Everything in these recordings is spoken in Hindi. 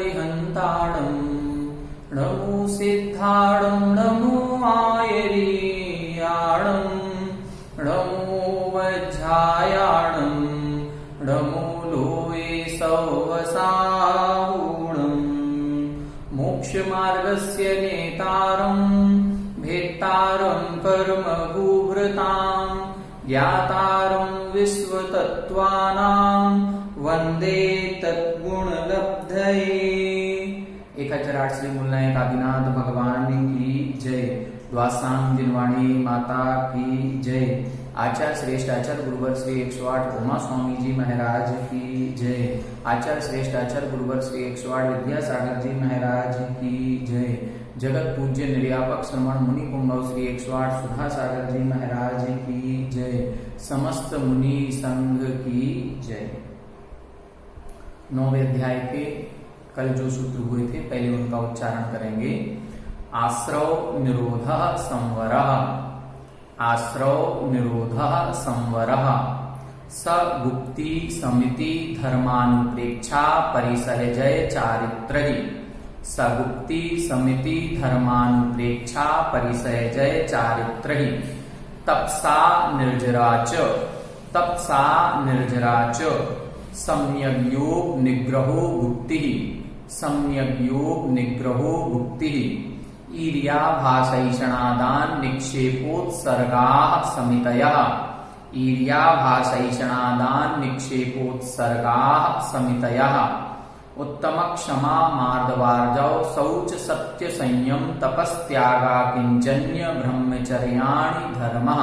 अरिहन्ताणम् नमो सिद्धाणम् नमो आयरीयाणम् नमो वज्रायाणम् नमो लोये सौवसाहुणम् मोक्षमार्गस्य नेतारम् भेत्तारम् कर्मभूभृताम् ज्ञातारम् विश्वतत्त्वानाम् वन्दे तद्गुणलब्धये। 1008 श्री मूलनायक आदिनाथ भगवान की जय। द्वासांग दिनवाणी माता की जय। आचार्य श्रेष्ठ आचार्य गुरुवर श्री 108 उमा स्वामी जी महाराज की जय। आचार्य श्रेष्ठ आचार्य गुरुवर श्री 108 विद्यासागर जी महाराज की जय। जगत पूज्य निर्यापक श्रमण मुनि पुंगव श्री 108 सुधा सागर जी महाराज की जय। समस्त मुनि संघ की जय। 9वें अध्याय के कल जो सूत्र हुए थे पहले उनका उच्चारण करेंगे। आश्रव निरोध संवर। आश्रव निरोध संवर। स गुप्ति समिति धर्मानुप्रेक्षा परिसहजय चारित्रहि। सगुप्ति समिति धर्मानुप्रेक्षा परिसहजय चारित्रहि। तपसा निर्जराच। तपसा निर्जराच। सम्यग् योग निग्रहो गुप्ति। सम्यग् योग निग्रहो गुप्ति। ईर्याभाषैषणादान निक्षेपोत्सर्गाः समितयः। ईर्याभाषैषणादान निक्षेपोत्सर्गाः समितयः। उत्तम क्षमा मार्दवार्जौ शौच सत्य संयम तपस्त्यागा किंचन्य ब्रह्मचर्याणि धर्मः।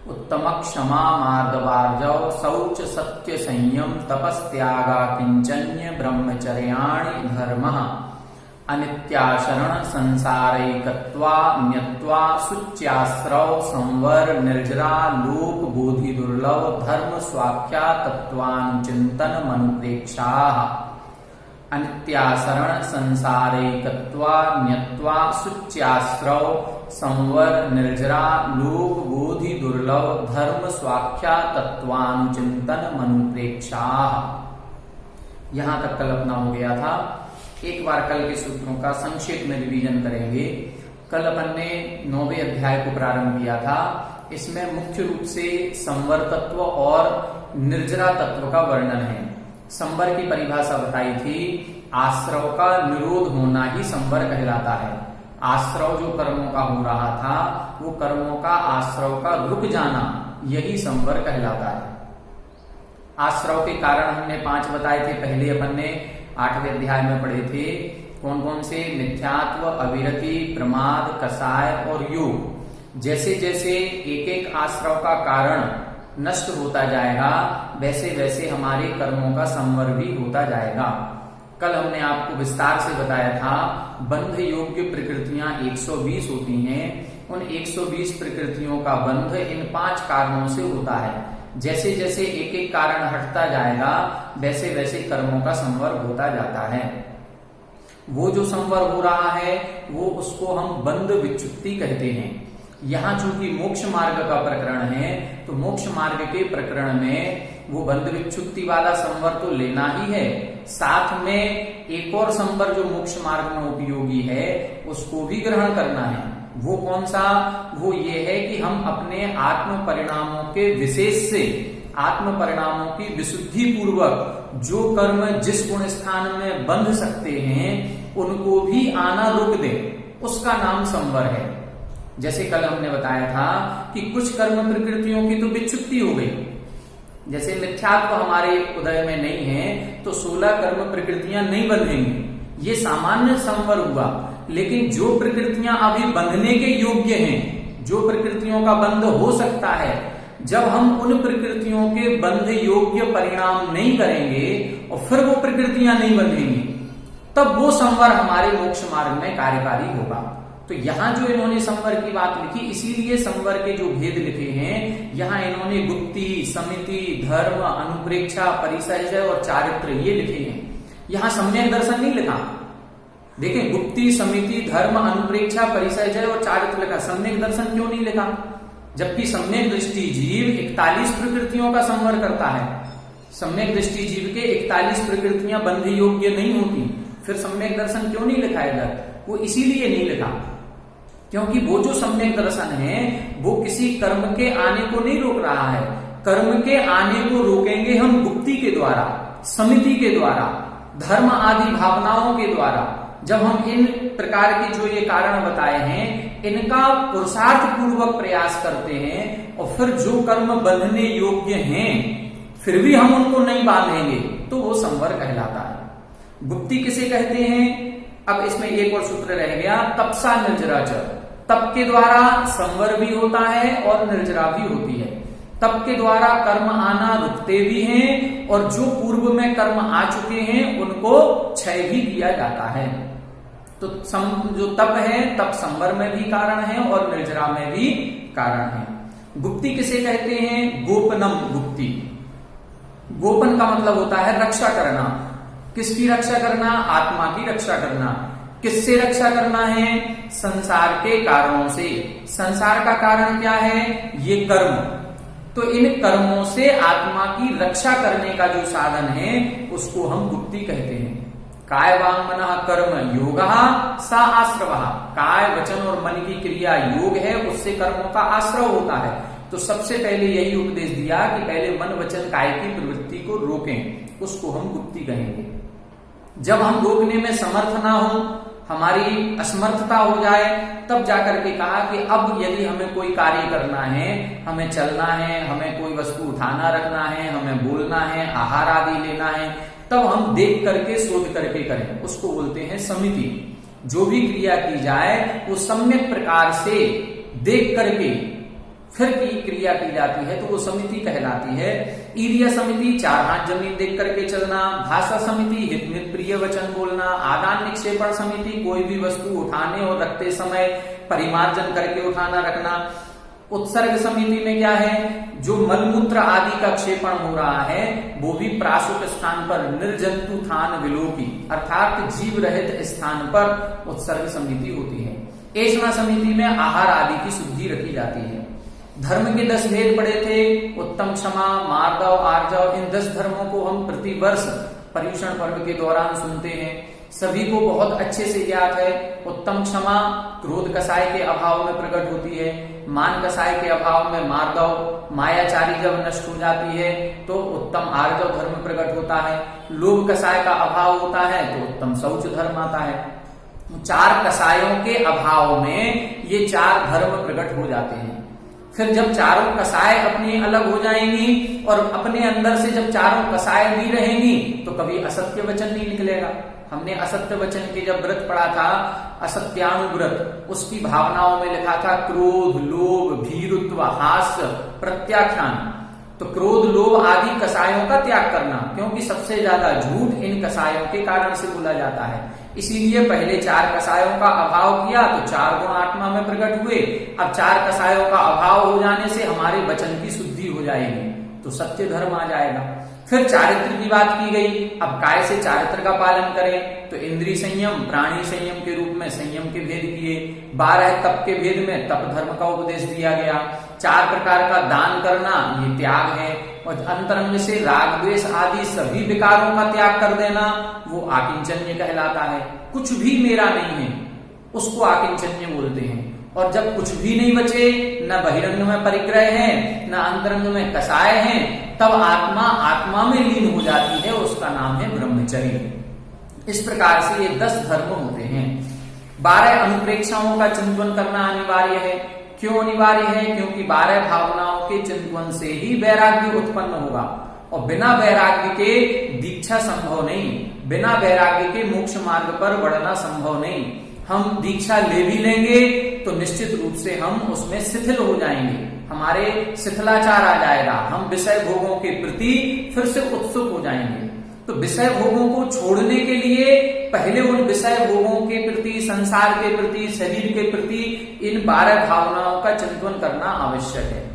उत्तम क्षमा मार्दवार्जौ शौच सत्य संयम तपस्त्यागा किंचन्य ब्रह्मचर्याणि धर्मः। अनित्याशरण संसारैकत्वा न्यत्वा शुच्यास्रव संवर निर्जरा लोक बोधि दुर्लभ धर्म स्वाख्या तत्वानुचिंतन मनुप्रेक्षाः। अनित्याशरण संसारैकत्वा न्यत्वा शुच्यास्रव संवर निर्जरा लोक बोधि दुर्लभ धर्म स्वाख्या तत्वानुचिंतन मनुप्रेक्षाः। यहां तक कल अपना हो गया था। एक बार कल के सूत्रों का संक्षेप में रिवीजन करेंगे। कल अपन ने 9वें अध्याय को प्रारंभ किया था। इसमें मुख्य रूप से संवर तत्व और निर्जरा तत्व का वर्णन है। संवर की परिभाषा बताई थी। आश्रव का निरोध होना ही संवर कहलाता है। आश्रव जो कर्मों का हो रहा था वो कर्मों का आश्रव का रुक जाना यही संवर कहलाता है। आश्रव के कारण हमने 5 बताए थे। पहले अपन ने 8वें अध्याय में पढ़े थे। कौन कौन से? मिथ्यात्व, अविरति, प्रमाद, कसाय और योग। जैसे जैसे एक एक आश्रव का कारण नष्ट होता जाएगा वैसे वैसे हमारे कर्मों का संवर भी होता जाएगा। कल हमने आपको विस्तार से बताया था बंध योग्य प्रकृतियां 120 होती हैं। उन 120 प्रकृतियों का बंध इन 5 कारणों से होता है। जैसे जैसे एक एक कारण हटता जाएगा वैसे वैसे कर्मों का संवर होता जाता है। वो जो संवर हो रहा है वो उसको हम बंध विच्युत्ति कहते हैं। यहाँ चूंकि मोक्ष मार्ग का प्रकरण है तो मोक्ष मार्ग के प्रकरण में वो बंध विच्युत्ति वाला संवर तो लेना ही है। साथ में एक और संवर जो मोक्ष मार्ग में उपयोगी है उसको भी ग्रहण करना है। वो कौन सा? वो ये है कि हम अपने आत्म परिणामों के विशेष से आत्म परिणामों की विशुद्धि पूर्वक जो कर्म जिस गुण स्थान में बंध सकते हैं उनको भी आना रोक दे, उसका नाम संवर है। जैसे कल हमने बताया था कि कुछ कर्म प्रकृतियों की तो विच्युत्ति हो गई। जैसे मिथ्यात्व हमारे उदय में नहीं है तो 16 कर्म प्रकृतियां नहीं बंधेंगी। ये सामान्य संवर हुआ। लेकिन जो प्रकृतियां अभी बंधने के योग्य हैं, जो प्रकृतियों का बंध हो सकता है, जब हम उन प्रकृतियों के बंध योग्य परिणाम नहीं करेंगे और फिर वो प्रकृतियां नहीं बंधेंगी तब वो संवर हमारे मोक्ष मार्ग में कार्यकारी होगा। तो यहाँ जो इन्होंने संवर की बात लिखी इसीलिए संवर के जो भेद लिखे हैं यहाँ इन्होंने गुप्ति, समिति, धर्म, अनुप्रेक्षा, परिसहजय और चारित्र ये लिखे हैं। यहाँ सम्यक दर्शन नहीं लिखा। देखें, गुप्ति, समिति, धर्म, अनुप्रेक्षा, परिसहजय और चारित्र लिखा। सम्यक दर्शन क्यों नहीं लिखा? जबकि सम्यक दृष्टि जीव 41 प्रकृतियों का संवर करता है। सम्यक दृष्टि जीव के 41 प्रकृतियां बंध योग्य नहीं होती। फिर सम्यक दर्शन क्यों नहीं लिखा इधर? वो इसीलिए नहीं लिखा क्योंकि वो जो सम्यक दर्शन है वो किसी कर्म के आने को नहीं रोक रहा है। कर्म के आने को रोकेंगे हम गुप्ति के द्वारा, समिति के द्वारा, धर्म आदि भावनाओं के द्वारा। जब हम इन प्रकार के जो ये कारण बताए हैं इनका पुरुषार्थ पूर्वक प्रयास करते हैं और फिर जो कर्म बंधने योग्य हैं फिर भी हम उनको नहीं बांधेंगे तो वो संवर कहलाता है। गुप्ति किसे कहते हैं? अब इसमें एक और सूत्र रह गया, तपसा निर्जरा च। तप के द्वारा संवर भी होता है और निर्जरा भी होती है। तप के द्वारा कर्म आना रुकते भी हैं और जो पूर्व में कर्म आ चुके हैं उनको क्षय भी किया जाता है। तो जो तप है तप संवर में भी कारण है और निर्जरा में भी कारण है। गुप्ति किसे कहते हैं? गोपनम गुप्ति। गोपन का मतलब होता है रक्षा करना। किसकी रक्षा करना? आत्मा की रक्षा करना। किससे रक्षा करना है? संसार के कारणों से। संसार का कारण क्या है? ये कर्म। तो इन कर्मों से आत्मा की रक्षा करने का जो साधन है उसको हम गुप्ति कहते हैं। काय वांग मनः कर्म योगः सा आश्रवः। काय वचन और मन की क्रिया योग है, उससे कर्मों का आश्रव होता है। तो सबसे पहले यही उपदेश दिया कि पहले मन वचन काय की प्रवृत्ति को रोकें, उसको हम गुप्ति कहेंगे। जब हम रोकने में समर्थ ना हो, हमारी असमर्थता हो जाए, तब जाकर के कहा कि अब यदि हमें कोई कार्य करना है, हमें चलना है, हमें कोई वस्तु उठाना रखना है, हमें बोलना है, आहार आदि लेना है, तब हम देख करके सोच करके करें, उसको बोलते हैं समिति। जो भी क्रिया की जाए वो सम्यक प्रकार से देख करके फिर की क्रिया की जाती है तो वो समिति कहलाती है। ईर्य समिति 4 हाथ जमीन देख करके चलना। भाषा समिति हित मित प्रिय वचन बोलना। आदान निक्षेपण समिति कोई भी वस्तु उठाने और रखते समय परिमार्जन करके उठाना रखना। उत्सर्ग समिति में क्या है? जो मलमूत्र आदि का क्षेपण हो रहा है वो भी प्रासुक स्थान पर निर्जंतु थान विलोकी अर्थात जीव रहित स्थान पर उत्सर्ग समिति होती है। ऐसा समिति में आहार आदि की शुद्धि रखी जाती है। धर्म के 10 भेद पड़े थे, उत्तम, क्षमा, मार्दव, आर्जव। इन 10 धर्मों को हम प्रतिवर्ष पर्युषण पर्व के दौरान सुनते हैं। सभी को बहुत अच्छे से याद है। उत्तम क्षमा क्रोध कसाय के अभाव में प्रकट होती है। मान कसाय के अभाव में मार्दव, मायाचारी जब नष्ट हो जाती है तो उत्तम आर्जव धर्म प्रकट होता है। लोभ कसाय का अभाव होता है तो उत्तम शौच धर्म आता है। 4 कसायों के अभाव में ये 4 धर्म प्रकट हो जाते हैं। फिर जब चारों कसाय अपनी अलग हो जाएंगी और अपने अंदर से जब चारों कसाय नहीं रहेंगी तो कभी असत्य वचन नहीं निकलेगा। हमने असत्य वचन के जब व्रत पढ़ा था, असत्यानुव्रत, उसकी भावनाओं में लिखा था क्रोध, लोभ, भीरुत्व, हास्य, प्रत्याख्यान। तो क्रोध, लोभ आदि कसायों का त्याग करना, क्योंकि सबसे ज्यादा झूठ इन कसायों के कारण से बोला जाता है। इसीलिए पहले 4 कसायों का अभाव किया तो 4 गुण आत्मा में प्रकट हुए। अब 4 कसायों का अभाव हो जाने से हमारे वचन की शुद्धि हो जाएगी तो सत्य धर्म आ जाएगा। फिर चारित्र की बात की गई। अब काय से चारित्र का पालन करें तो इंद्रिय संयम, प्राणी संयम के रूप में संयम के भेद किए। 12 तप के भेद में तप धर्म का उपदेश दिया गया। 4 प्रकार का दान करना ये त्याग है और अंतरंग से राग द्वेष आदि सभी विकारों का त्याग कर देना वो आकिंचन्य कहलाता है। कुछ भी मेरा नहीं है उसको आकिंचन्य बोलते हैं। और जब कुछ भी नहीं बचे, न बहिरंग में परिग्रह है न अंतरंग में कसाय है, तब आत्मा में लीन हो जाती है, उसका नाम है ब्रह्मचर्य। इस प्रकार से ये 10 धर्म होते हैं। 12 अनुप्रेक्षाओं का चिंतन करना अनिवार्य है। क्यों अनिवार्य है? क्योंकि 12 भावनाओं के चिंतन से ही वैराग्य उत्पन्न होगा और बिना वैराग्य के दीक्षा संभव नहीं, बिना वैराग्य के मोक्ष मार्ग पर बढ़ना संभव नहीं। हम दीक्षा ले भी लेंगे तो निश्चित रूप से हम उसमें शिथिल हो जाएंगे, हमारे शिथिलाचार आ जाएगा, हम विषय भोगों के प्रति फिर से उत्सुक हो जाएंगे। तो विषय भोगों को छोड़ने के लिए पहले उन विषय भोगों के प्रति, संसार के प्रति, शरीर के प्रति इन 12 भावनाओं का चिंतन करना आवश्यक है।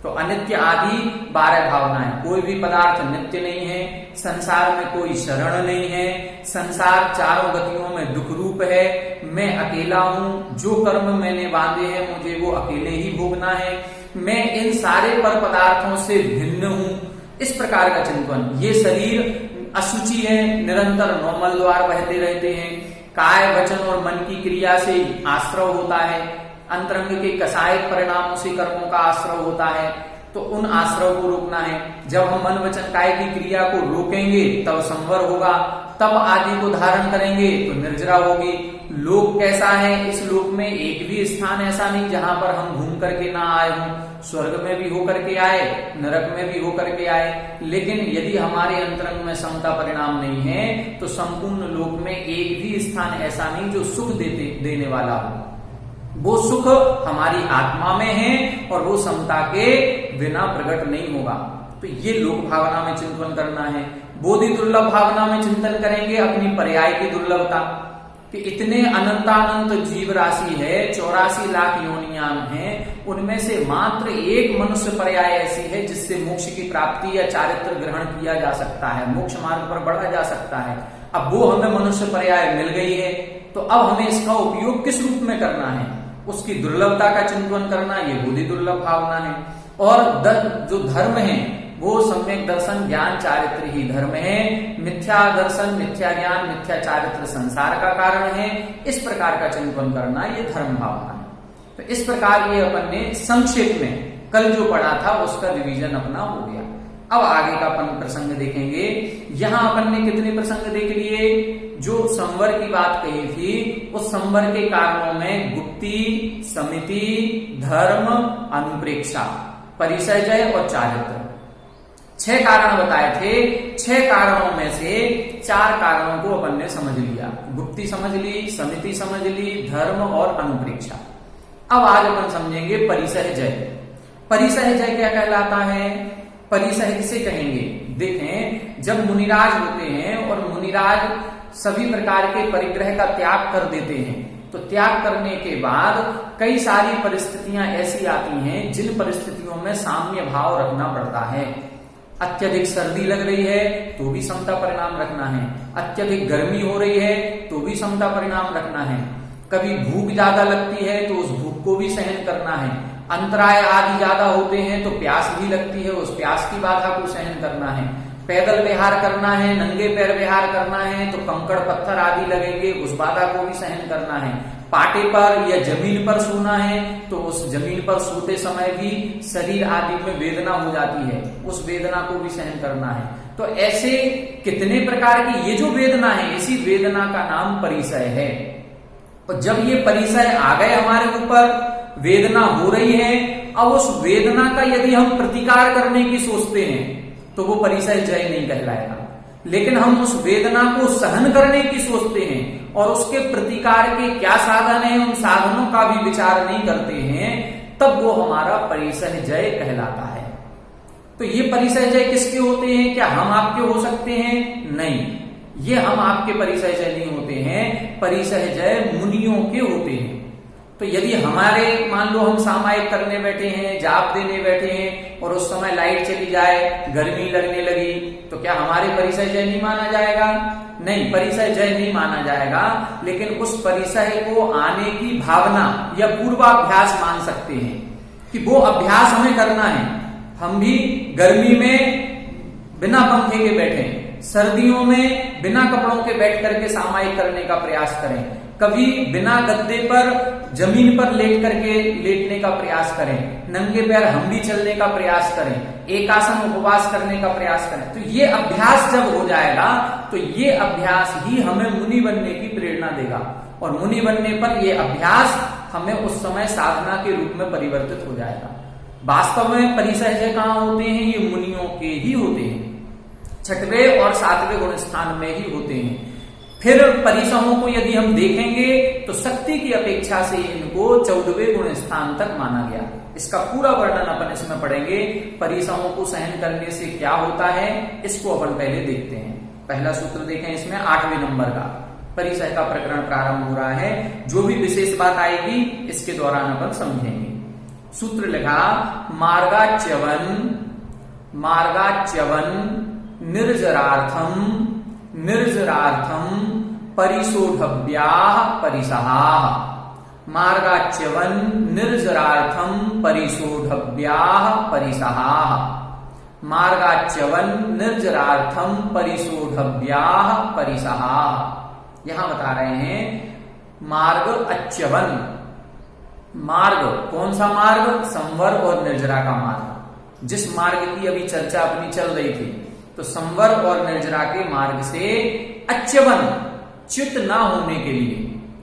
तो अनित्य आदि 12 भावनाएं, कोई भी पदार्थ नित्य नहीं है, संसार में कोई शरण नहीं है, संसार चारों गतियों में दुख रूप है, मैं अकेला हूं, जो कर्म मैंने बांधे हैं मुझे वो अकेले ही भोगना है, मैं इन सारे पर पदार्थों से भिन्न हूं, इस प्रकार का चिंतन। ये शरीर अशुचि है, निरंतर नौमल द्वार बहते रहते हैं, काय वचन और मन की क्रिया से आश्रव होता है, अंतरंग के कसायक परिणामों से कर्मों का आश्रव होता है, तो उन आश्रव को रोकना है। जब हम मन वचन काय की क्रिया को रोकेंगे तब संवर होगा, तब आदि को धारण करेंगे तो निर्जरा होगी। लोक कैसा है, इस लोक में एक भी स्थान ऐसा नहीं जहां पर हम घूम करके ना आए हों। स्वर्ग में भी होकर के आए, नरक में भी होकर के आए, लेकिन यदि हमारे अंतरंग में समता परिणाम नहीं है तो संपूर्ण लोक में एक भी स्थान ऐसा नहीं जो सुख देने वाला हो। वो सुख हमारी आत्मा में है और वो समता के बिना प्रकट नहीं होगा। तो ये लोक भावना में चिंतन करना है। बोधि दुर्लभ भावना में चिंतन करेंगे अपनी पर्याय की दुर्लभता, कि इतने अनंतानंत जीव राशि है, 84 लाख योनियां हैं, उनमें से मात्र एक मनुष्य पर्याय ऐसी है जिससे मोक्ष की प्राप्ति या चारित्र ग्रहण किया जा सकता है, मोक्ष मार्ग पर बढ़ा जा सकता है। अब वो हमें मनुष्य पर्याय मिल गई है, तो अब हमें इसका उपयोग किस रूप में करना है, उसकी दुर्लभता का चिंतन करना, ये बोधि दुर्लभ भावना है। और जो धर्म है वो सम्यक दर्शन ज्ञान चारित्र ही धर्म है। मिथ्या दर्शन, मिथ्या ज्ञान, मिथ्या चारित्र संसार का कारण है। इस प्रकार का चिंतन करना ये धर्म भावना है। तो इस प्रकार ये अपन ने संक्षेप में कल जो पढ़ा था उसका रिवीजन अपना हो गया। अब आगे का अपन प्रसंग देखेंगे। यहां अपन ने कितने प्रसंग देख लिए? जो संवर की बात कही थी, उस संवर के कारणों में गुप्ति, समिति, धर्म, अनुप्रेक्षा, परिसर्जय और चारित्र, 6 कारण बताए थे। 6 कारणों में से 4 कारणों को अपन ने समझ लिया। गुप्ति समझ ली, समिति समझ ली, धर्म और अनुप्रेक्षा। अब आज अपन समझेंगे परिसर्जय। परिसर्जय क्या कहलाता है? परिसह किसे कहेंगे? देखें, जब मुनिराज होते हैं और मुनिराज सभी प्रकार के परिग्रह का त्याग कर देते हैं, तो त्याग करने के बाद कई सारी परिस्थितियां ऐसी आती हैं जिन परिस्थितियों में साम्य भाव रखना पड़ता है। अत्यधिक सर्दी लग रही है तो भी समता परिणाम रखना है, अत्यधिक गर्मी हो रही है तो भी समता परिणाम रखना है, कभी भूख ज्यादा लगती है तो उस भूख को भी सहन करना है, अंतराय आदि ज्यादा होते हैं तो प्यास भी लगती है, उस प्यास की बाधा को सहन करना है, पैदल विहार करना है, नंगे पैर विहार करना है तो कंकड़ पत्थर आदि लगेंगे, उस बाधा को भी सहन करना है, पाटे पर या जमीन पर सोना है तो उस जमीन पर सोते समय भी शरीर आदि में वेदना हो जाती है, उस वेदना को भी सहन करना है। तो ऐसे कितने प्रकार की ये जो वेदना है, इसी वेदना का नाम परिसय है। और जब ये परिसय आ गए हमारे ऊपर, वेदना हो रही है, अब उस वेदना का यदि हम प्रतिकार करने की सोचते हैं तो वो परिसय जय नहीं कहलाएगा। लेकिन हम उस वेदना को सहन करने की सोचते हैं और उसके प्रतिकार के क्या साधन है, उन साधनों का भी विचार नहीं करते हैं, तब वो हमारा परिसय जय कहलाता है। तो ये परिसय जय किसके होते हैं? क्या हम आपके हो सकते हैं? नहीं, ये हम आपके परिसय जय नहीं होते हैं, परिसय जय मुनियों के होते हैं। तो यदि हमारे, मान लो हम सामायिक करने बैठे हैं, जाप देने बैठे हैं और उस समय लाइट चली जाए, गर्मी लगने लगी, तो क्या हमारे परिसय जय नहीं माना जाएगा? नहीं, परिसय जय नहीं माना जाएगा, लेकिन उस परिसय को आने की भावना या पूर्वाभ्यास मान सकते हैं कि वो अभ्यास हमें करना है। हम भी गर्मी में बिना पंखे के बैठे, सर्दियों में बिना कपड़ों के बैठ करके सामायिक करने का प्रयास करें, कभी बिना गद्दे पर जमीन पर लेट करके लेटने का प्रयास करें, नंगे पैर हम भी चलने का प्रयास करें, एक आसन उपवास करने का प्रयास करें। तो ये अभ्यास जब हो जाएगा तो ये अभ्यास ही हमें मुनि बनने की प्रेरणा देगा, और मुनि बनने पर ये अभ्यास हमें उस समय साधना के रूप में परिवर्तित हो जाएगा। वास्तव में परिसय जय कहाँ होते हैं? ये मुनियों के ही होते हैं, 6वें और 7वें गुण स्थान में ही होते हैं। फिर परिसहों को यदि हम देखेंगे तो शक्ति की अपेक्षा से इनको 14वें गुण स्थान तक माना गया। इसका पूरा वर्णन अपन इसमें पढ़ेंगे। परिसहों को सहन करने से क्या होता है, इसको अपन पहले देखते हैं। पहला सूत्र देखें, इसमें 8वें नंबर का परिसय का प्रकरण प्रारंभ हो रहा है। जो भी विशेष बात आएगी इसके दौरान अपन समझेंगे। सूत्र लिखा, मार्गाच्यवन निर्जरार्थम परिशोढव्याः परिसहाः। मार्गाच्यवन निर्जरार्थम परिशोढव्याः परिसहाः। मार्गाच्यवन निर्जरार्थम परिशोढव्याः परिसहा। यहां बता रहे हैं मार्ग अच्यवन, मार्ग कौन सा मार्ग? संवर और निर्जरा का मार्ग। जिस मार्ग की अभी चर्चा अपनी चल रही थी, तो संवर और निर्जरा के मार्ग से अच्यवन च्युत ना होने के लिए,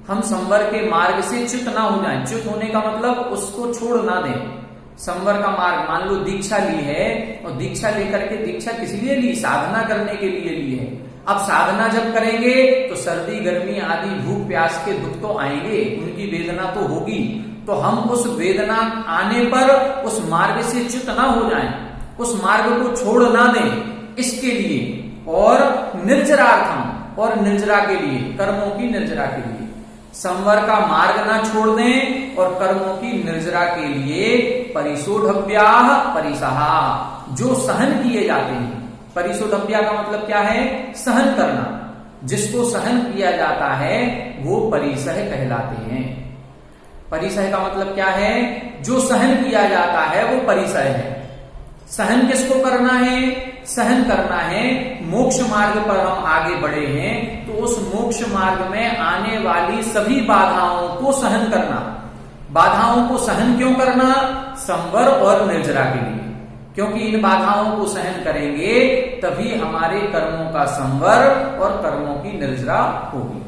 हम संवर के मार्ग से च्युत ना हो जाएं। च्युत होने का मतलब उसको छोड़ ना दें। संवर का मार्ग, मान लो दीक्षा ली है और दीक्षा लेकर के, दीक्षा किस लिए ली? साधना करने के लिए ली है। अब साधना जब करेंगे तो सर्दी गर्मी आदि भूख प्यास के दुख तो आएंगे, उनकी वेदना तो होगी, तो हम उस वेदना आने पर उस मार्ग से च्युत ना हो जाएं, उस मार्ग को छोड़ ना दें, इसके लिए। और निर्जरार्थम, और निर्जरा के लिए, कर्मों की निर्जरा के लिए, संवर का मार्ग ना छोड़ दें और कर्मों की निर्जरा के लिए परिशोढव्याः परिसहा, जो सहन किए जाते हैं। परिशोधव्या का मतलब क्या है? सहन करना। जिसको सहन किया जाता है वो परिसह कहलाते हैं। परिसह का मतलब क्या है? जो सहन किया जाता है वो परिसह है। सहन किसको करना है? सहन करना है, मोक्ष मार्ग पर हम आगे बढ़े हैं तो उस मोक्ष मार्ग में आने वाली सभी बाधाओं को सहन करना। बाधाओं को सहन क्यों करना? संवर और निर्जरा के लिए, क्योंकि इन बाधाओं को सहन करेंगे तभी हमारे कर्मों का संवर और कर्मों की निर्जरा होगी।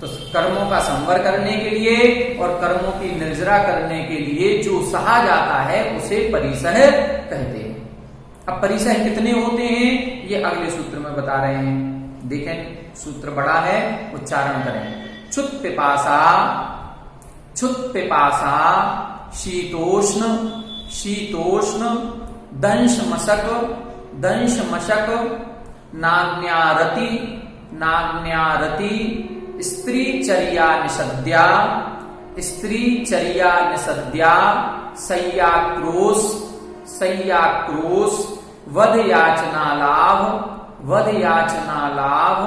तो कर्मों का संवर करने के लिए और कर्मों की निर्जरा करने के लिए जो सहा जाता है उसे परिसह कहते हैं। अब परिसह कितने होते हैं ये अगले सूत्र में बता रहे हैं। देखें सूत्र बड़ा है, उच्चारण करें। क्षुत पिपासा, क्षुत पिपासा, शीतोष्ण, शीतोष्ण, दंश मशक, दंश मशक, नाग्न्यारति, नाग्न्यारति, स्त्री चर्या निषद्या, स्त्री चर्या निषद्या, सय्याक्रोश, सय्याक्रोश, वध याचना लाभ, वध याचना लाभ,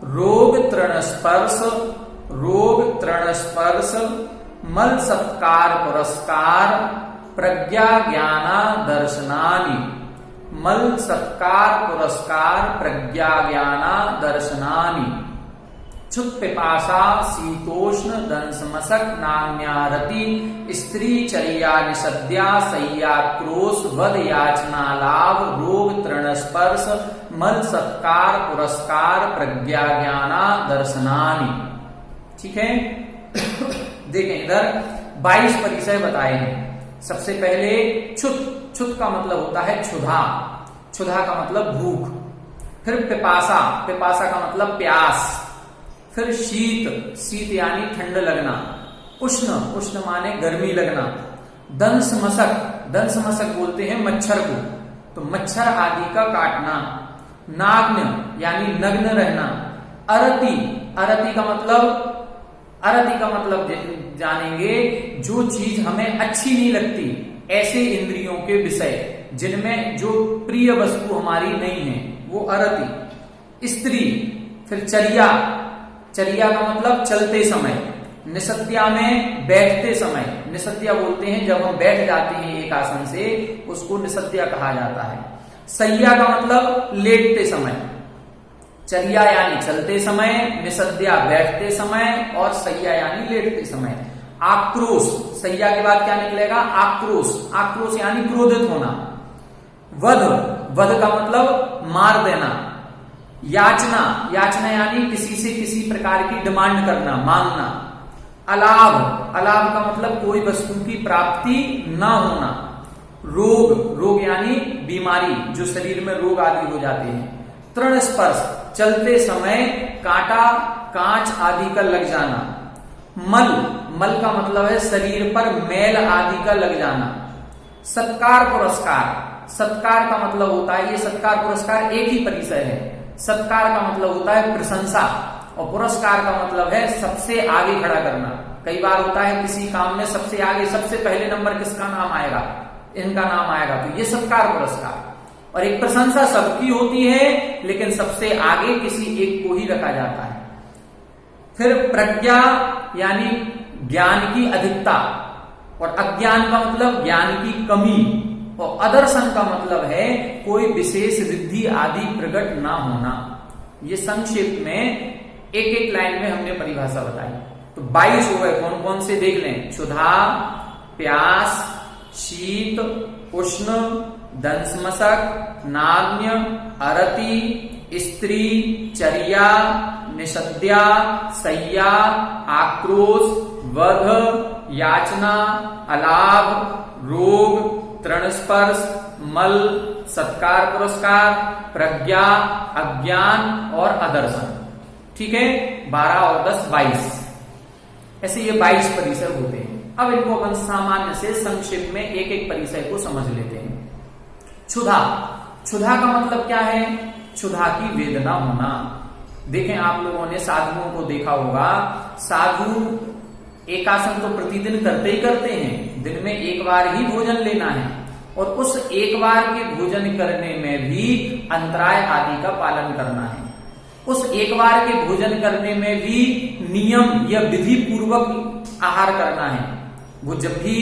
रोग तृण स्पर्श, रोग तृण स्पर्श, मल सत्कार पुरस्कार, प्रज्ञा ज्ञाना दर्शनानि, मल सत्कार पुरस्कार, प्रज्ञा ज्ञाना दर्शनानि। क्षुत पिपासा, शीतोष्ण, दंशमशक, नाग्न्यारति, स्त्री चर्या निषद्या, सय्याक्रोश, वध याचना लाभ, रोग तृण स्पर्श, मल सत्कार पुरस्कार, प्रज्ञा ज्ञाना दर्शनानि। ठीक है। देखें इधर 22 परिचय बताए हैं। सबसे पहले क्षुत, क्षुत का मतलब होता है क्षुधा, क्षुधा का मतलब भूख। फिर पिपासा, पिपासा का मतलब प्यास। फिर शीत, शीत यानी ठंड लगना। उष्ण, उष्ण माने गर्मी लगना। दंश मशक, दंश मशक बोलते हैं मच्छर को, तो मच्छर आदि का काटना। नाग्न यानी नग्न रहना। अरति, अरति का मतलब, अरति का मतलब जानेंगे जो चीज हमें अच्छी नहीं लगती, ऐसे इंद्रियों के विषय जिनमें जो प्रिय वस्तु हमारी नहीं है, वो अरति। स्त्री, फिर चर्या, चर्या का मतलब चलते समय। निषद्या में बैठते समय, निषद्या बोलते हैं जब हम बैठ जाते हैं एक आसन से, उसको निषद्या कहा जाता है। सय्या का मतलब लेटते समय। चर्या यानी चलते समय, निषद्या बैठते समय और सय्या यानी लेटते समय। आक्रोश, सय्या के बाद क्या निकलेगा? आक्रोश, आक्रोश यानी क्रोधित होना। वध, वध का मतलब मार देना। याचना, याचना यानी किसी से किसी प्रकार की डिमांड करना, मांगना। अलाभ, अलाभ का मतलब कोई वस्तु की प्राप्ति ना होना। रोग, रोग यानी बीमारी, जो शरीर में रोग आदि हो जाते हैं। तृण स्पर्श, चलते समय कांटा, कांच आदि का लग जाना। मल, मल का मतलब है शरीर पर मैल आदि का लग जाना। सत्कार पुरस्कार, सत्कार का मतलब होता है, ये सत्कार पुरस्कार एक ही परिचय है। सत्कार का मतलब होता है प्रशंसा और पुरस्कार का मतलब है सबसे आगे खड़ा करना। कई बार होता है किसी काम में सबसे आगे, सबसे पहले नंबर किसका नाम आएगा? इनका नाम आएगा, तो ये सत्कार पुरस्कार। और एक प्रशंसा सबकी होती है लेकिन सबसे आगे किसी एक को ही रखा जाता है। फिर प्रज्ञा यानी ज्ञान की अधिकता और अज्ञान का मतलब ज्ञान की कमी। और अदर्शन का मतलब है कोई विशेष रिद्धि आदि प्रकट ना होना। ये संक्षेप में एक एक लाइन में हमने परिभाषा बताई। तो 22 हो गए, कौन कौन से देख लें। क्षुधा, प्यास, शीत, उष्ण, दंशमशक, नाम्य, अरति, स्त्री, चर्या, निषद्या, सय्या, आक्रोश, वध, याचना, अलाभ, रोग, तृणस्पर्श, मल, सत्कार पुरस्कार, प्रज्ञा, अज्ञान और अदर्शन। ठीक है, 12 और 10 22, ऐसे ये 22 परिसर होते हैं। अब इनको अपन सामान्य से संक्षेप में एक एक परिसर को समझ लेते हैं। क्षुधा, क्षुधा का मतलब क्या है। क्षुधा की वेदना होना। देखें, आप लोगों ने साधुओं को देखा होगा, साधु एक आसन तो प्रतिदिन करते ही करते हैं, दिन में एक बार ही भोजन लेना है और उस एक बार के भोजन करने में भी अंतराय आदि का पालन करना है। उस एक बार के भोजन करने में भी नियम या विधि पूर्वक आहार करना है। वो जब भी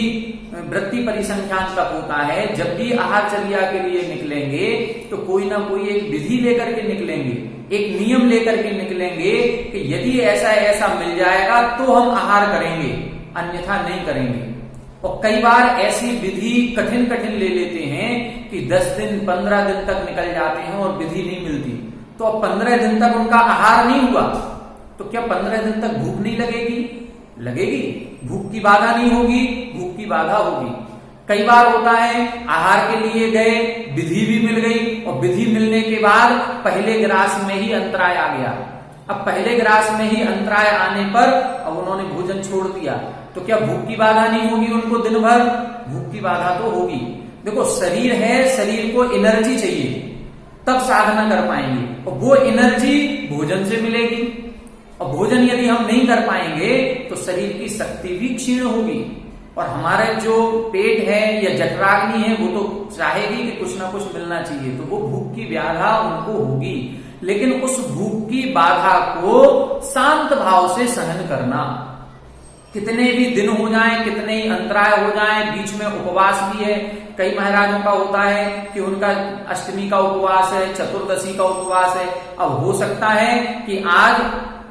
वृत्ति परिसंख्यान तक होता है, जब भी आहारचर्या के लिए निकलेंगे तो कोई ना कोई एक विधि लेकर के निकलेंगे, एक नियम लेकर के निकलेंगे कि यदि ऐसा ऐसा मिल जाएगा तो हम आहार करेंगे, अन्यथा नहीं करेंगे। और कई बार ऐसी विधि कठिन कठिन ले लेते हैं कि 10 दिन 15 दिन तक निकल जाते हैं और विधि नहीं मिलती। तो अब 15 दिन तक उनका आहार नहीं हुआ तो क्या 15 दिन तक भूख नहीं लगेगी? लगेगी। भूख की बाधा नहीं होगी, भूख की बाधा होगी। कई बार होता है आहार के लिए गए, विधि भी मिल गई और विधि मिलने के बाद पहले ग्रास में ही अंतराय आ गया। अब पहले ग्रास में ही अंतराय आने पर अब उन्होंने भोजन छोड़ दिया तो क्या भूख की बाधा नहीं होगी उनको दिन भर? भूख की बाधा तो होगी। देखो, शरीर है, शरीर को एनर्जी चाहिए तब साधना कर पाएंगे और वो एनर्जी भोजन से मिलेगी। और भोजन यदि हम नहीं कर पाएंगे तो शरीर की शक्ति भी क्षीण होगी और हमारे जो पेट है या जठराग्नि है वो तो चाहेगी कि कुछ ना कुछ मिलना चाहिए, तो वो भूख की बाधा उनको होगी। लेकिन उस भूख की बाधा को शांत भाव से सहन करना। कितने भी दिन हो जाएं, कितने ही अंतराय हो जाएं, बीच में उपवास भी है। कई महाराजों का होता है कि उनका अष्टमी का उपवास है, चतुर्दशी का उपवास है। अब हो सकता है कि आज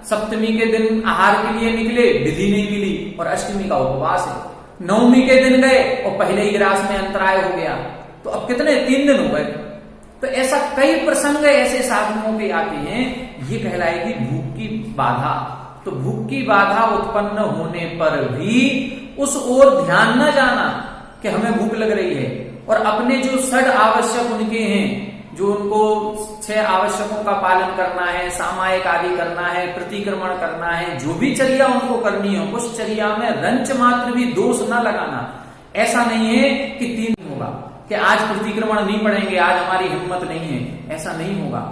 सप्तमी के दिन आहार के लिए निकले, विधि नहीं मिली और अष्टमी का उपवास है। नवमी के दिन गए और पहले ही ग्रास में अंतराय हो गया, तो अब कितने 3 दिन हो गए। तो ऐसा कई प्रसंग ऐसे साधनों के आते हैं, ये कहलाएगी भूख की बाधा। तो भूख की बाधा उत्पन्न होने पर भी उस ओर ध्यान न जाना कि हमें भूख लग रही है और अपने जो 6 आवश्यक उनके हैं, जो उनको 6 आवश्यकों का पालन करना है, सामायिक आदि करना है, प्रतिक्रमण करना है, जो भी चर्या उनको करनी है, उस चर्या में रंच मात्र भी दोष न लगाना। ऐसा नहीं है कि 3 होगा कि आज प्रतिक्रमण नहीं पढ़ेंगे, आज हमारी हिम्मत नहीं है, ऐसा नहीं होगा।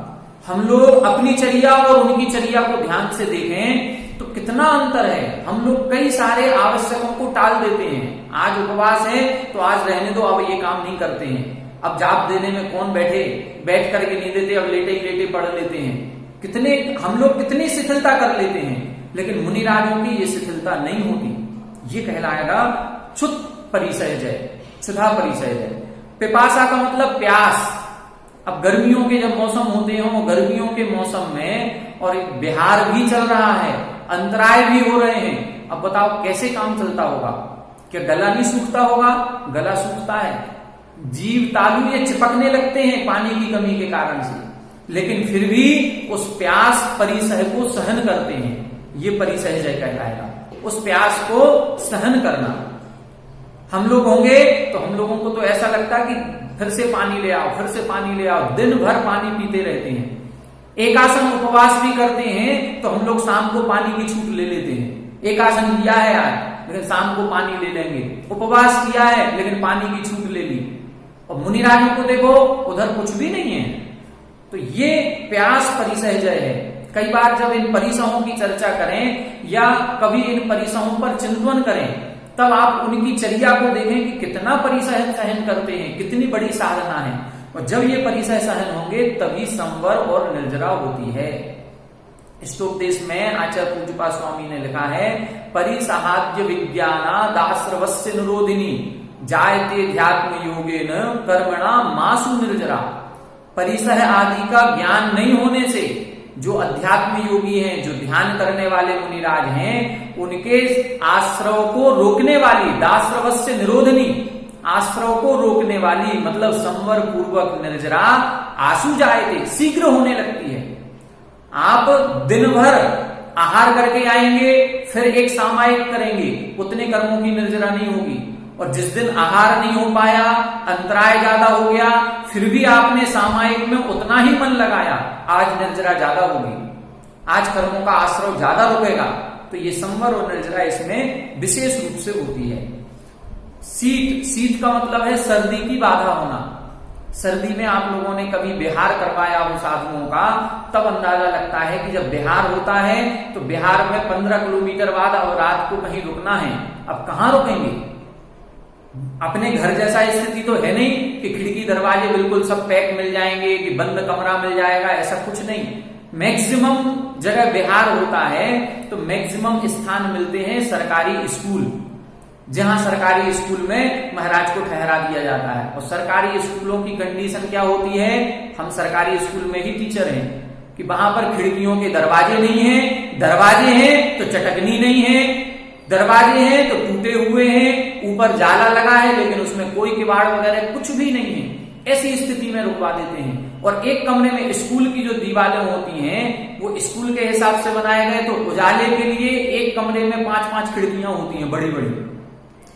हम लोग अपनी चर्या और उनकी चर्या को ध्यान से देखें तो कितना अंतर है। हम लोग कई सारे आवश्यकों को टाल देते हैं। आज उपवास है तो आज रहने दो, अब ये काम नहीं करते हैं। अब जाप देने में कौन बैठ करके नहीं देते, अब लेटे ही लेटे पढ़ लेते हैं। कितने हम लोग कितनी शिथिलता कर लेते हैं, लेकिन मुनिराजों की ये शिथिलता नहीं होती। ये कहलाएगा क्षुध परिसहजय, क्षुधा परिसहजय। पिपासा का मतलब प्यास। अब गर्मियों के जब मौसम होते हो, गर्मियों के मौसम में और बिहार भी चल रहा है, अंतराय भी हो रहे हैं, अब बताओ कैसे काम चलता होगा? क्या गला नहीं सूखता होगा? गला सूखता है, जीव तालु ये चिपकने लगते हैं पानी की कमी के कारण से, लेकिन फिर भी उस प्यास परिसह को सहन करते हैं। ये परिसहजय कहलाएगा, उस प्यास को सहन करना। हम लोग होंगे तो हम लोगों को तो ऐसा लगता कि फिर से पानी ले आओ, फिर से पानी ले आओ, दिन भर पानी पीते रहते हैं। एक आसन उपवास भी करते हैं तो हम लोग शाम को पानी की छूट ले लेते हैं। एक आसन किया है आज, लेकिन शाम को पानी ले लेंगे। उपवास किया है लेकिन पानी की छूट ले ली। और मुनिराजों को देखो, उधर कुछ भी नहीं है। तो ये प्यास परिसहजय है। कई बार जब इन परिसहों की चर्चा करें या कभी इन परिसहों पर चिंतन करें, तब आप उनकी चर्या को देखें कि कितना परिसह सहन करते हैं, कितनी बड़ी साधना है। और जब ये परिसह सहन होंगे तभी संवर और निर्जरा होती है। स्तोपदेश में आचार्य पूज्यपाद स्वामी ने लिखा है, परिसहाद्य विज्ञाना दास्रवस्य निरोधिनी जायते ध्यात्म योगेन कर्मणा मासु निर्जरा। परिसह आदि का ज्ञान नहीं होने से जो अध्यात्म योगी हैं, जो ध्यान करने वाले मुनिराज हैं, उनके आश्रव को रोकने वाली, दाश्रवस्य निरोधनी, आश्रव को रोकने वाली मतलब संवर पूर्वक निर्जरा आशु जायते, शीघ्र होने लगती है। आप दिन भर आहार करके आएंगे, फिर एक सामायिक करेंगे, उतने कर्मों की निर्जरा नहीं होगी। और जिस दिन आहार नहीं हो पाया, अंतराय ज्यादा हो गया, फिर भी आपने सामायिक में उतना ही मन लगाया, आज निर्जरा ज्यादा होगी, आज कर्मों का आश्रव ज्यादा रुकेगा। तो ये संवर और निर्जरा इसमें विशेष रूप से होती है। शीत का मतलब है सर्दी की बाधा होना। सर्दी में आप लोगों ने कभी बिहार करवाया हो साधुओं का, तब अंदाजा लगता है कि जब बिहार होता है तो बिहार में 15 किलोमीटर बाद अब रात को कहीं रुकना है, अब कहां रुकेंगे? अपने घर जैसा स्थिति तो है नहीं कि खिड़की दरवाजे बिल्कुल सब पैक मिल जाएंगे, कि बंद कमरा मिल जाएगा, ऐसा कुछ नहीं। मैक्सिमम जगह बिहार होता है तो मैक्सिमम स्थान मिलते हैं सरकारी स्कूल, जहां सरकारी स्कूल में महाराज को ठहरा दिया जाता है। और सरकारी स्कूलों की कंडीशन क्या होती है, हम सरकारी स्कूल में ही टीचर हैं, कि वहां पर खिड़कियों के दरवाजे नहीं है, दरवाजे हैं तो चटकनी नहीं है, दरवाजे हैं तो टूटे हुए हैं, ऊपर जाला लगा है लेकिन उसमें कोई किवाड़ वगैरह कुछ भी नहीं है, ऐसी स्थिति में रुकवा देते हैं। और एक कमरे में स्कूल की जो दीवारें होती हैं वो स्कूल के हिसाब से बनाए गए, तो उजाले के लिए एक कमरे में 5-5 खिड़कियां होती हैं बड़ी बड़ी।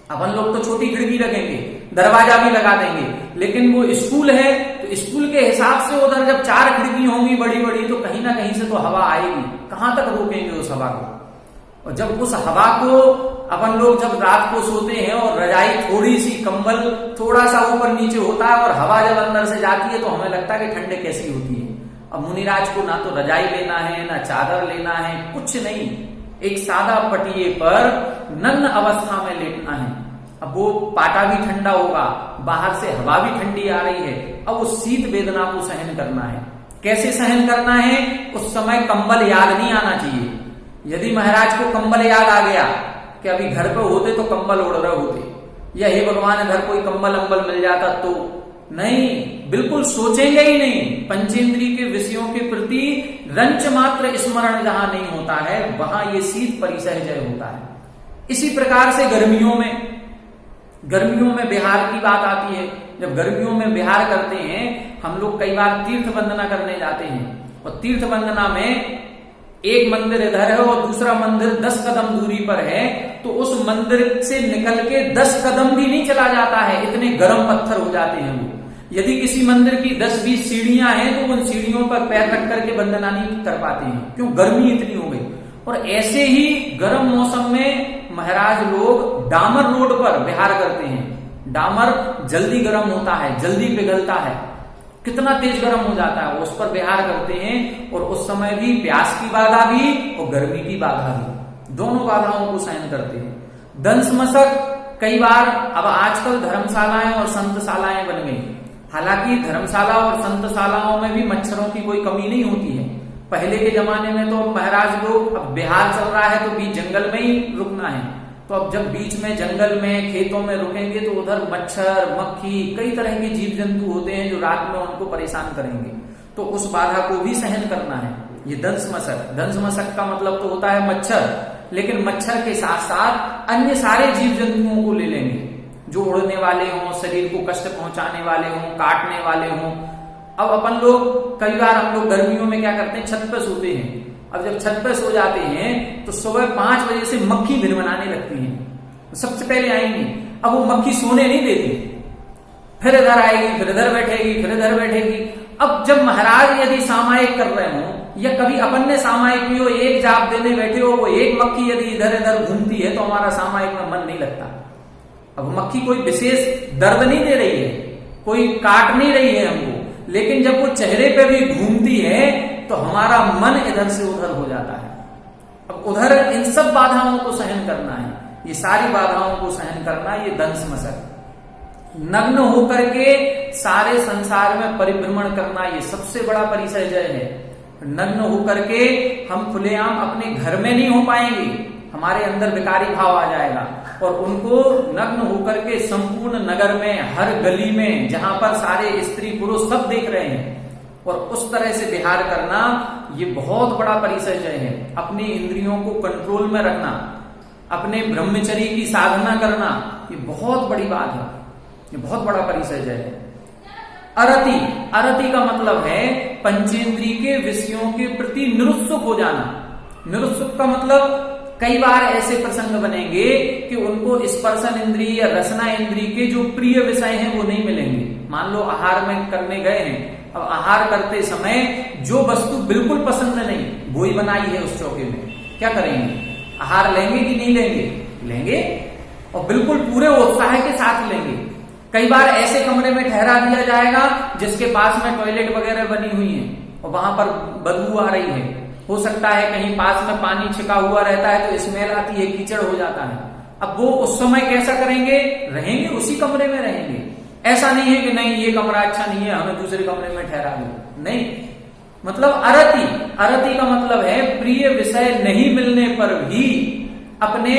अपन लोग तो छोटी खिड़की रखेंगे, दरवाजा भी लगा देंगे, लेकिन वो स्कूल है तो स्कूल के हिसाब से उधर जब 4 खिड़की होंगी बड़ी बड़ी, तो कहीं ना कहीं से तो हवा आएगी, कहां तक रोकेंगे उस हवा को? और जब उस हवा को अपन लोग जब रात को सोते हैं और रजाई थोड़ी सी, कंबल थोड़ा सा ऊपर नीचे होता है और हवा जब अंदर से जाती है तो हमें लगता है कि ठंड कैसी होती है। अब मुनिराज को ना तो रजाई लेना है, ना चादर लेना है, कुछ नहीं, एक सादा पटिए पर नग्न अवस्था में लेटना है। अब वो पाटा भी ठंडा होगा, बाहर से हवा भी ठंडी आ रही है, अब उस शीत वेदना को सहन करना है। कैसे सहन करना है? उस समय कंबल याद नहीं आना चाहिए। यदि महाराज को कंबल याद आ गया कि अभी घर पे होते तो कंबल ओढ़ रहे होते, या हे भगवान घर कोई कंबल अंबल मिल जाता, तो नहीं, बिल्कुल सोचेंगे ही नहीं। पंचेंद्रिय के विषयों के प्रति रंच मात्र स्मरण जहां नहीं होता है वहां ये शीत परिसहजय होता है। इसी प्रकार से गर्मियों में बिहार की बात आती है। जब गर्मियों में बिहार करते हैं हम लोग, कई बार तीर्थ वंदना करने जाते हैं, और तीर्थ वंदना में एक मंदिर इधर है और दूसरा मंदिर 10 कदम दूरी पर है, तो उस मंदिर से निकल के 10 कदम भी नहीं चला जाता है, इतने गर्म पत्थर हो जाते हैं वो। यदि किसी मंदिर की 10-20 सीढ़ियां हैं तो उन सीढ़ियों पर पैर रख करके वंदना नहीं कर पाते हैं, क्यों? गर्मी इतनी हो गई। और ऐसे ही गर्म मौसम में महाराज लोग डामर रोड पर विहार करते हैं। डामर जल्दी गर्म होता है, जल्दी पिघलता है, कितना तेज गर्म हो जाता है, उस पर विहार करते हैं। और उस समय भी प्यास की बाधा भी और गर्मी की बाधा भी, दोनों बाधाओं को सहन करते हैं। दंश मशक कई बार, अब आजकल धर्मशालाएं और संतशालाएं बन गई। हालांकि धर्मशाला और संतशालाओं में भी मच्छरों की कोई कमी नहीं होती है। पहले के जमाने में तो महाराज लोग, अब बिहार चल रहा है तो बीच जंगल में ही रुकना है, तो अब जब बीच में जंगल में खेतों में रुकेंगे तो उधर मच्छर, मक्खी, कई तरह के जीव जंतु होते हैं जो रात में उनको परेशान करेंगे, तो उस बाधा को भी सहन करना है। ये दंश मशक का मतलब तो होता है मच्छर, लेकिन मच्छर के साथ साथ अन्य सारे जीव जंतुओं को ले लेंगे जो उड़ने वाले हों, शरीर को कष्ट पहुंचाने वाले हों, काटने वाले हों। अब अपन लोग, कई बार हम लोग गर्मियों में क्या करते हैं, छत पे सोते हैं। अब जब छत पे सो जाते हैं तो सुबह 5 बजे से मक्खी भिनभिनाने लगती है, सबसे पहले आएंगी। अब वो मक्खी सोने नहीं देती, फिर इधर आएगी, फिर इधर बैठेगी, फिर इधर बैठेगी। अब जब महाराज यदि सामायिक कर रहे हो, या कभी अपन ने सामायिक भी हो, एक जाप देने बैठे हो, वो एक मक्खी यदि इधर इधर घूमती है तो हमारा सामायिक में मन नहीं लगता। अब मक्खी कोई विशेष दर्द नहीं दे रही है, कोई काट नहीं रही है हमको, लेकिन जब वो चेहरे पे भी घूमती है तो हमारा मन इधर से उधर हो जाता है। अब उधर इन सब बाधाओं को सहन करना है, ये सारी बाधाओं को सहन करना, ये दंश मशक। नग्न होकर के सारे संसार में परिभ्रमण करना, ये सबसे बड़ा परिसहजय है। नग्न होकर के हम खुलेआम अपने घर में नहीं हो पाएंगे, हमारे अंदर विकारी भाव आ जाएगा और उनको नग्न होकर के संपूर्ण नगर में, हर गली में, जहां पर सारे स्त्री पुरुष सब देख रहे हैं, और उस तरह से विहार करना ये बहुत बड़ा परिचय है। अपनी इंद्रियों को कंट्रोल में रखना, अपने ब्रह्मचर्य की साधना करना, ये बहुत बड़ी बात है, ये बहुत बड़ा परिचय है। अरति, अरति का मतलब है पंचेंद्रिय के विषयों के प्रति निरुत्सुक हो जाना। निरुत्सुक का मतलब कई बार ऐसे प्रसंग बनेंगे कि उनको स्पर्शन इंद्रिय या रसना इंद्रिय के जो प्रिय विषय हैं वो नहीं मिलेंगे। मान लो आहार में करने गए हैं, अब आहार करते समय जो वस्तु बिल्कुल पसंद नहीं, वो ही बनाई है उस चौके में, क्या करेंगे? आहार लेंगे कि नहीं लेंगे? लेंगे, और बिल्कुल पूरे उत्साह के साथ लेंगे। कई बार ऐसे कमरे में ठहरा दिया जाएगा जिसके पास में टॉयलेट वगैरह बनी हुई है और वहां पर बदबू आ रही है, हो सकता है कहीं पास में पानी छिका हुआ रहता है तो स्मेल आती है, कीचड़ हो जाता है। अब वो उस समय कैसा करेंगे? रहेंगे, उसी कमरे में रहेंगे। ऐसा नहीं है कि नहीं ये कमरा अच्छा नहीं है, हमें दूसरे कमरे में ठहरा दो, नहीं। मतलब अरति, अरति का मतलब है प्रिय विषय नहीं मिलने पर भी अपने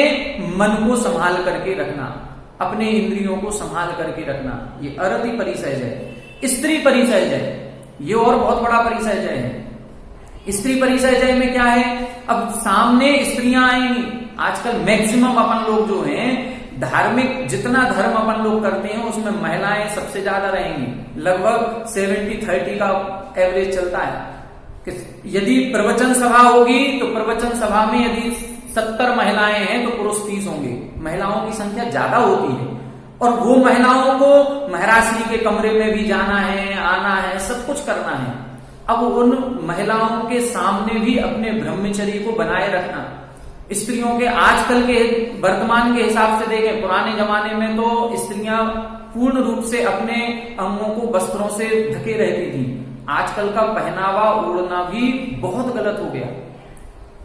मन को संभाल करके रखना, अपने इंद्रियों को संभाल करके रखना, ये अरति परिचय है। स्त्री परिचय है, ये और बहुत बड़ा परिचय है। स्त्री परिचय में क्या है? अब सामने स्त्रियां आएंगी। आजकल मैक्सिमम अपन लोग जो हैं, धार्मिक जितना धर्म अपन लोग करते हैं उसमें महिलाएं सबसे ज्यादा रहेंगी। लगभग 70-30 का एवरेज चलता है कि यदि प्रवचन सभा होगी तो प्रवचन सभा में यदि 70 महिलाएं हैं तो पुरुष 30 होंगे। महिलाओं की संख्या ज्यादा होती है और वो महिलाओं को महाराज श्री के कमरे में भी जाना है, आना है, सब कुछ करना है। अब उन महिलाओं के सामने भी अपने ब्रह्मचर्य को बनाए रखना। स्त्रियों के आजकल के वर्तमान के हिसाब से देखें, पुराने जमाने में तो स्त्रियां पूर्ण रूप से अपने अंगों को वस्त्रों से ढके रहती थी। आजकल का पहनावा ओढ़ना भी बहुत गलत हो गया।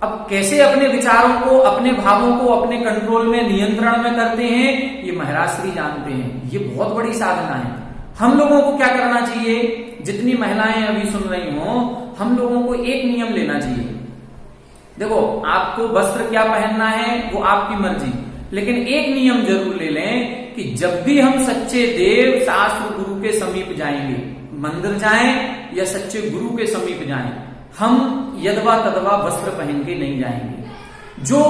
अब कैसे अपने विचारों को, अपने भावों को अपने कंट्रोल में, नियंत्रण में करते हैं, ये महाराज श्री जानते हैं। ये बहुत बड़ी साधना है। हम लोगों को क्या करना चाहिए? जितनी महिलाएं अभी सुन रही हो, हम लोगों को एक नियम लेना चाहिए। देखो, आपको वस्त्र क्या पहनना है वो आपकी मर्जी, लेकिन एक नियम जरूर ले लें कि जब भी हम सच्चे देव शास्त्र गुरु के समीप जाएंगे, मंदिर जाएं या सच्चे गुरु के समीप जाएं, हम यदवा तदवा वस्त्र पहन के नहीं जाएंगे। जो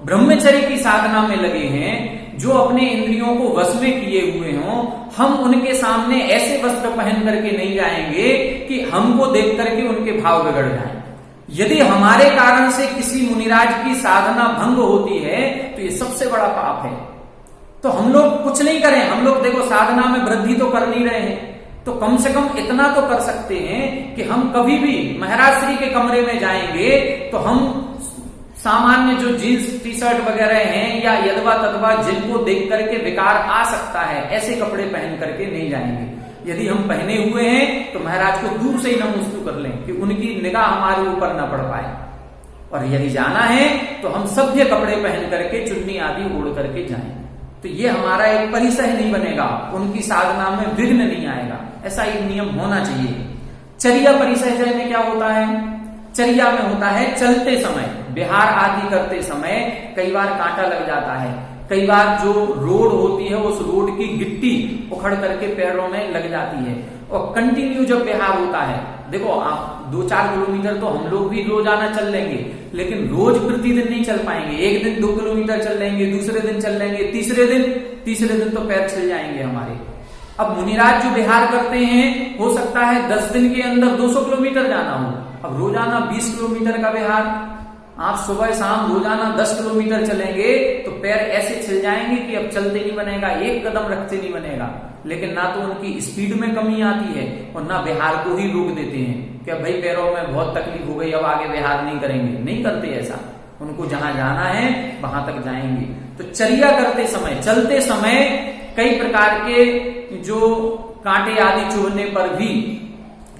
ब्रह्मचर्य की साधना में लगे हैं, जो अपने इंद्रियों को वश में किए हुए हों, हम उनके सामने ऐसे वस्त्र पहन करके नहीं जाएंगे कि हमको देख करके उनके भाव बिगड़ जाएं। यदि हमारे कारण से किसी मुनिराज की साधना भंग होती है तो ये सबसे बड़ा पाप है। तो हम लोग कुछ नहीं करें, हम लोग देखो साधना में वृद्धि तो कर नहीं रहे हैं, तो कम से कम इतना तो कर सकते हैं कि हम कभी भी महाराज श्री के कमरे में जाएंगे तो हम सामान्य जो जीन्स टी शर्ट वगैरह हैं या यदवा तदवा जिनको देख करके विकार आ सकता है, ऐसे कपड़े पहन करके नहीं जाएंगे। यदि हम पहने हुए हैं तो महाराज को दूर से ही नमस्कार कर लें कि उनकी निगाह हमारे ऊपर न पड़ पाए। और यदि जाना है तो हम सभ्य कपड़े पहन करके, चुन्नी आदि ओढ़ करके जाएं। तो ये हमारा एक परिसर नहीं बनेगा, उनकी साधना में विघ्न नहीं आएगा। ऐसा एक नियम होना चाहिए। चर्या परिसर में क्या होता है? चर्या में होता है चलते समय, विहार आदि करते समय कई बार कांटा लग जाता है, कई बार जो रोड होती है उस रोड की गिट्टी उखड़ करके पैरों में लग जाती है। और कंटिन्यू जब विहार होता है, देखो आप 2-4 किलोमीटर तो हम लोग भी रोजाना चल लेंगे, लेकिन रोज प्रतिदिन नहीं चल पाएंगे। एक दिन 2 किलोमीटर चल लेंगे, दूसरे दिन चल लेंगे, तीसरे दिन तो पैर छिल जाएंगे हमारे। अब मुनिराज जो विहार करते हैं, हो सकता है 10 दिन के अंदर 200 किलोमीटर जाना हो। अब रोजाना 20 किलोमीटर का विहार, आप सुबह शाम रोजाना 10 किलोमीटर चलेंगे तो पैर ऐसे छिल जाएंगे कि अब चलते नहीं बनेगा, एक कदम रखते नहीं बनेगा। लेकिन ना तो उनकी स्पीड में कमी आती है और ना विहार को ही रोक देते हैं कि भाई पैरों में बहुत तकलीफ हो गई, अब आगे विहार नहीं करेंगे। नहीं करते ऐसा, उनको जहां जाना है वहां तक जाएंगे। तो चर्या करते समय, चलते समय कई प्रकार के जो कांटे आदि चुभने पर भी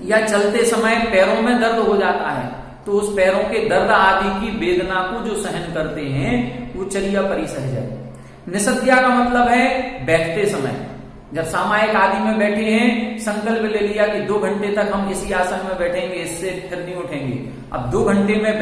या चलते समय पैरों में दर्द हो जाता है, तो उस पैरों के दर्द आदि की वेदना को जो सहन करते हैं वो चर्या परिसहज है। निषद्या का मतलब है बैठते समय। जब सामायिक आदि में बैठे हैं, संकल्प ले लिया कि 2 घंटे तक हम इसी आसन में बैठेंगे, इससे फिर नहीं उठेंगे। अब 2 घंटे में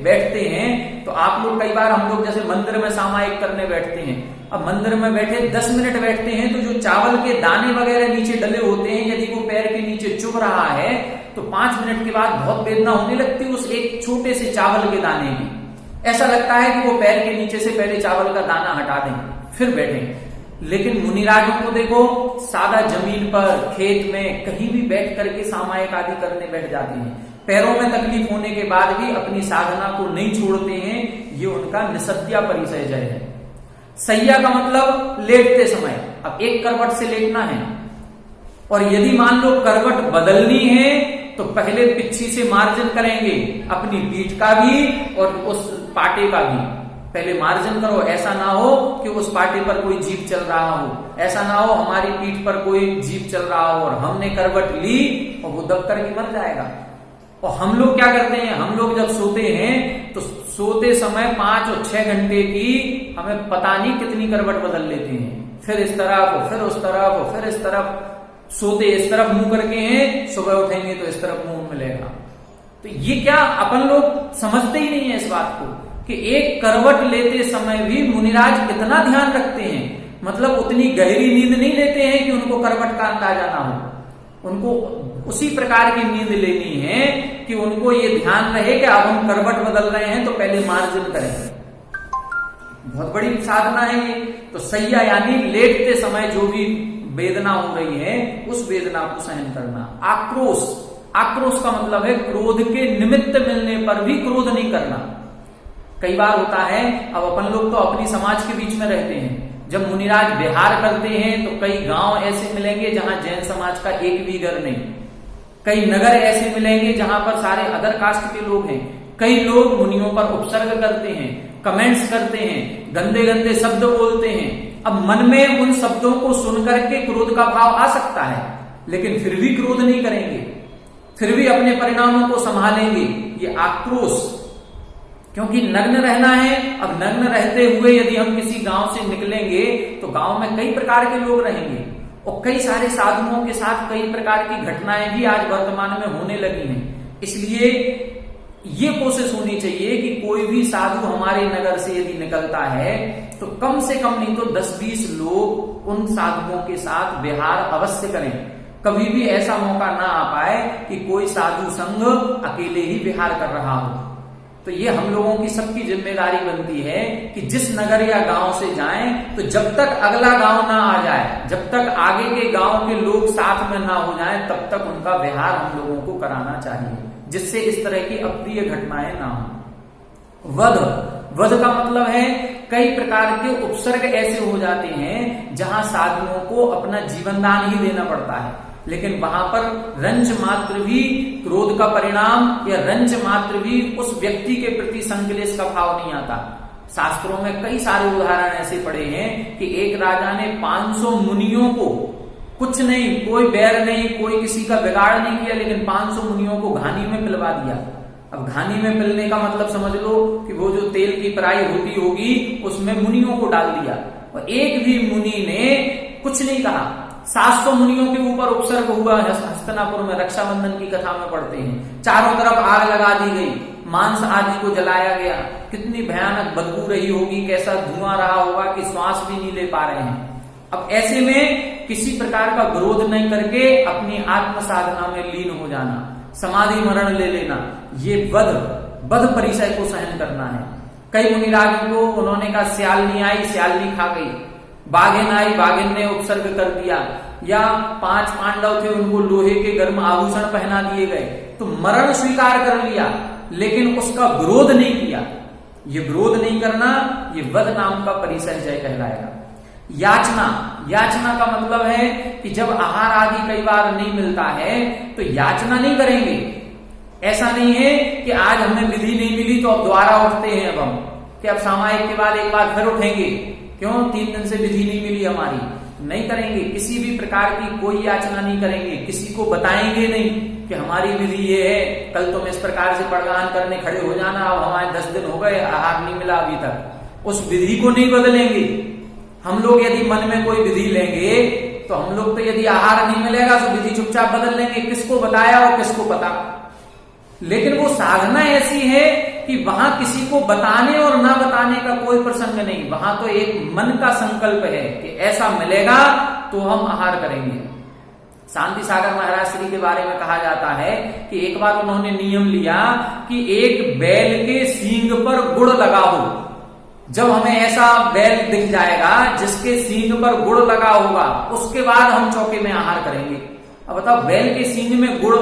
बैठते हैं तो आप लोग कई बार, हम लोग जैसे मंदिर में सामायिक करने बैठते हैं, अब मंदिर में बैठे 10 मिनट बैठते हैं तो जो चावल के दाने वगैरह नीचे डले होते हैं, यदि वो पैर के नीचे चुभ रहा है तो 5 मिनट के बाद बहुत वेदना होने लगती है उस एक छोटे से चावल के दाने की। ऐसा लगता है कि वो पैर के नीचे से पहले चावल का दाना हटा दें फिर बैठें। लेकिन मुनिराजों को देखो, सादा जमीन पर, खेत में, कहीं भी बैठ करके सामायिक आदि करने बैठ जाते हैं। पैरों में तकलीफ होने के बाद भी अपनी साधना को नहीं छोड़ते हैं। ये उनका निसद्या परिचय है। सैया का मतलब लेटते समय, अब एक करवट से लेटना है, और यदि मान लो करवट बदलनी है तो पहले पिच्छी से मार्जन करेंगे, अपनी पीठ का भी और उस पाटे का भी पहले मार्जन करो। ऐसा ना हो कि उस पाटे पर कोई जीभ चल रहा हो, ऐसा ना हो हमारी पीठ पर कोई जीभ चल रहा हो और हमने करवट ली और वो दब करके मर जाएगा। और हम लोग क्या करते हैं, हम लोग जब सोते हैं तो सोते समय 5 और 6 घंटे की हमें पता नहीं कितनी करवट बदल लेते हैं, फिर इस तरफ और फिर उस तरफ और फिर इस तरफ। सोते इस तरफ मुंह करके हैं, सुबह उठेंगे तो इस तरफ मुंह मिलेगा। तो ये क्या अपन लोग समझते ही नहीं है इस बात को कि एक करवट लेते समय भी मुनिराज कितना ध्यान रखते हैं। मतलब उतनी गहरी नींद नहीं लेते हैं कि उनको करवट का अंदाजा ना हो, उनको उसी प्रकार की नींद लेनी है कि उनको ये ध्यान रहे कि अब हम करवट बदल रहे हैं तो पहले मार्जन करें। बहुत बड़ी साधना है ये। तो सैया यानी लेटते समय जो भी वेदना हो रही है उस वेदना को सहन करना। आक्रोश, आक्रोश का मतलब है क्रोध के निमित्त मिलने पर भी क्रोध नहीं करना। कई बार होता है, अब अपन लोग तो अपनी समाज के बीच में रहते हैं, जब मुनिराज विहार करते हैं तो कई गांव ऐसे मिलेंगे जहां जैन समाज का एक भी घर नहीं, कई नगर ऐसे मिलेंगे जहां पर सारे अदर कास्ट के लोग हैं। कई लोग मुनियों पर उपसर्ग करते हैं, कमेंट्स करते हैं, गंदे गंदे शब्द बोलते हैं। अब मन में उन शब्दों को सुनकर के क्रोध का भाव आ सकता है, लेकिन फिर भी क्रोध नहीं करेंगे, फिर भी अपने परिणामों को संभालेंगे। ये आक्रोश, क्योंकि नग्न रहना है। अब नग्न रहते हुए यदि हम किसी गांव से निकलेंगे तो गांव में कई प्रकार के लोग रहेंगे और कई सारे साधुओं के साथ कई प्रकार की घटनाएं भी आज वर्तमान में होने लगी हैं। इसलिए ये कोशिश होनी चाहिए कि कोई भी साधु हमारे नगर से यदि निकलता है तो कम से कम नहीं तो 10-20 लोग उन साधुओं के साथ विहार अवश्य करें। कभी भी ऐसा मौका ना आ पाए कि कोई साधु संघ अकेले ही विहार कर रहा हो। तो ये हम लोगों की सबकी जिम्मेदारी बनती है कि जिस नगर या गांव से जाएं तो जब तक अगला गांव ना आ जाए, जब तक आगे के गांव के लोग साथ में ना हो जाएं, तब तक उनका व्यवहार हम लोगों को कराना चाहिए, जिससे इस तरह की अप्रिय घटनाएं ना हो। वध, वध का मतलब है कई प्रकार के उपसर्ग ऐसे हो जाते हैं जहां साधुओं को अपना जीवन दान ही देना पड़ता है, लेकिन वहां पर रंज मात्र भी क्रोध का परिणाम या रंज मात्र भी उस व्यक्ति के प्रति संकलेश का भाव नहीं आता। शास्त्रों में कई सारे उदाहरण ऐसे पड़े हैं कि एक राजा ने 500 मुनियों को, कुछ नहीं, कोई बैर नहीं, कोई किसी का बिगाड़ नहीं किया, लेकिन 500 मुनियों को घानी में पिलवा दिया। अब घानी में पिलने का मतलब समझ लो कि वो जो तेल की पराई होती होगी उसमें मुनियों को डाल दिया और एक भी मुनि ने कुछ नहीं कहा। 700 मुनियों के ऊपर उपसर्ग हुआ। हस्तिनापुर में रक्षाबंधन की कथा में पढ़ते हैं, चारों तरफ आग लगा दी गई, मांस आदि को जलाया गया। कितनी भयानक बदबू रही होगी, कैसा धुआं रहा होगा कि श्वास भी नहीं ले पा रहे हैं। अब ऐसे में किसी प्रकार का विरोध नहीं करके अपनी आत्म साधना में लीन हो जाना, समाधि मरण ले लेना, ये वध परिचय को सहन करना है। कई मुनिराजों को उन्होंने कहा स्यालनी आई, स्यालनी खा गई, बाघिन आई, बाघिन ने उपसर्ग कर दिया, या 5 पांडव थे उनको लोहे के गर्म आभूषण पहना दिए गए, तो मरण स्वीकार कर लिया लेकिन उसका विरोध नहीं किया। ये विरोध नहीं करना, ये वध नाम का परिचय जय कहलाएगा। याचना, याचना का मतलब है कि जब आहार आदि कई बार नहीं मिलता है तो याचना नहीं करेंगे। ऐसा नहीं है कि आज हमें विधि नहीं मिली तो अब दोबारा उठते हैं, अब हम कि अब सामायिक के बाद एक बार फिर उठेंगे, क्यों 3 दिन से विधि नहीं मिली हमारी, नहीं करेंगे। किसी भी प्रकार की कोई याचना नहीं करेंगे, किसी को बताएंगे नहीं कि हमारी विधि ये है, कल तुम इस प्रकार से पड़गान करने खड़े हो जाना, अब हमारे 10 दिन हो गए, आहार नहीं मिला अभी तक। उस विधि को नहीं बदलेंगे हम लोग। यदि मन में कोई विधि लेंगे तो हम लोग तो यदि आहार नहीं मिलेगा तो विधि चुपचाप बदल लेंगे, किसको बताया और किसको पता। लेकिन वो साधना ऐसी है कि वहां किसी को बताने और ना बताने का कोई प्रसंग नहीं, वहां तो एक मन का संकल्प है कि ऐसा मिलेगा तो हम आहार करेंगे। शांति सागर महाराज श्री के बारे में कहा जाता है कि एक बार उन्होंने नियम लिया कि एक बैल के सींग पर गुड़ लगा हो। जब हमें ऐसा बैल दिख जाएगा जिसके सींग पर गुड़ लगा होगा, उसके बाद हम चौके में आहार करेंगे। अब बताओ, बैल के सींग में गुड़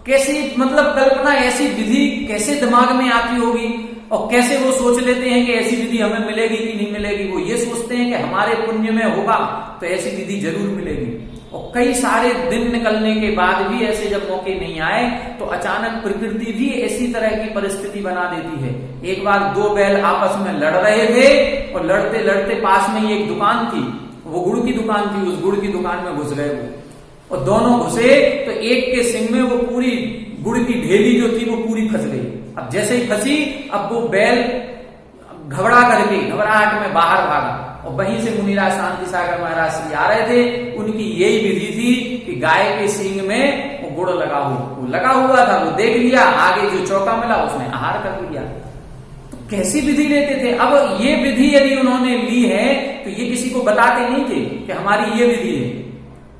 कैसी, मतलब कल्पना, ऐसी विधि कैसे दिमाग में आती होगी, और कैसे वो सोच लेते हैं कि ऐसी विधि हमें मिलेगी कि नहीं मिलेगी। वो ये सोचते हैं कि हमारे पुण्य में होगा तो ऐसी विधि जरूर मिलेगी। और कई सारे दिन निकलने के बाद भी ऐसे जब मौके नहीं आए तो अचानक प्रकृति भी ऐसी तरह की परिस्थिति बना देती है। एक बार दो बैल आपस में लड़ रहे थे और लड़ते लड़ते पास में ही एक दुकान थी, वो गुड़ की दुकान थी, उस गुड़ की दुकान में घुस गए वो, और दोनों घुसे तो एक के सिंग में वो पूरी गुड़ की ढेली जो थी वो पूरी फंस गई। अब जैसे ही फंसी, अब वो बैल घबराहट में बाहर भागा, और वहीं से मुनिराज शांति सागर महाराज श्री आ रहे थे। उनकी यही विधि थी कि गाय के सींग में वो गुड़ लगा हुआ था, वो देख लिया, आगे जो चौका मिला उसने आहार कर लिया। तो कैसी विधि लेते थे। अब ये विधि यदि उन्होंने ली है तो ये किसी को बताते नहीं थे कि हमारी ये विधि है।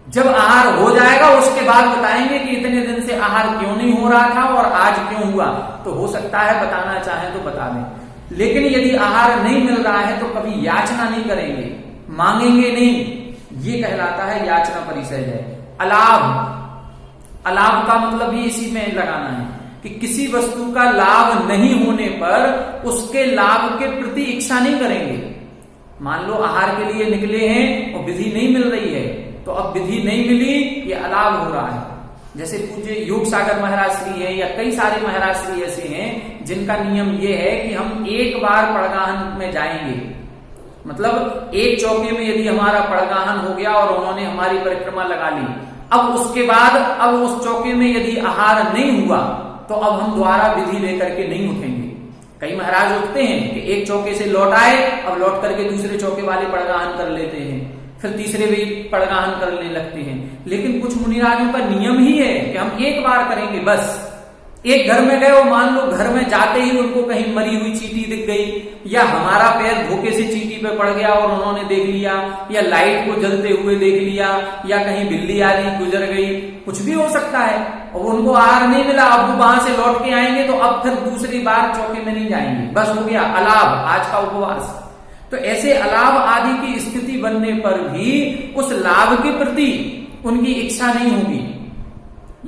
जब आहार हो जाएगा उसके बाद बताएंगे कि इतने दिन से आहार क्यों नहीं हो रहा था और आज क्यों हुआ। तो हो सकता है बताना चाहे तो बता दें, लेकिन यदि आहार नहीं मिल रहा है तो कभी याचना नहीं करेंगे, मांगेंगे नहीं। ये कहलाता है याचना परिसय है। अलाभ का मतलब भी इसी में लगाना है कि किसी वस्तु का लाभ नहीं होने पर उसके लाभ के प्रति इच्छा नहीं करेंगे। मान लो आहार के लिए निकले हैं और विधि नहीं मिल रही है, तो अब विधि नहीं मिली, ये अलाभ हो रहा है। जैसे पूज्य योग सागर महाराज श्री है या कई सारे महाराज श्री ऐसे हैं जिनका नियम ये है कि हम एक बार पड़गाहन में जाएंगे। मतलब एक चौके में यदि हमारा पड़गाहन हो गया और उन्होंने हमारी परिक्रमा लगा ली, अब उसके बाद अब उस चौके में यदि आहार नहीं हुआ तो अब हम दोबारा विधि लेकर के नहीं उठेंगे। कई महाराज उठते हैं कि एक चौके से लौट आए, अब लौट करके दूसरे चौके वाले पड़गाहन कर लेते हैं, फिर तीसरे भी पड़गाहन करने लगते हैं। लेकिन कुछ मुनिराजों का नियम ही है कि हम एक बार करेंगे बस। एक घर में गए, वो मान लो घर में जाते ही उनको कहीं मरी हुई चींटी दिख गई, या हमारा पैर धोखे से चींटी पे पड़ गया और उन्होंने देख लिया, या लाइट को जलते हुए देख लिया, या कहीं बिल्ली आदि गुजर गई, कुछ भी हो सकता है, और उनको आहार नहीं मिला। अब वो वहां से लौट के आएंगे तो अब फिर दूसरी बार चौके में नहीं जाएंगे, बस हो गया अलाभ, आज का उपवास। तो ऐसे अलाभ आदि की स्थिति बनने पर भी उस लाभ के प्रति उनकी इच्छा नहीं होगी।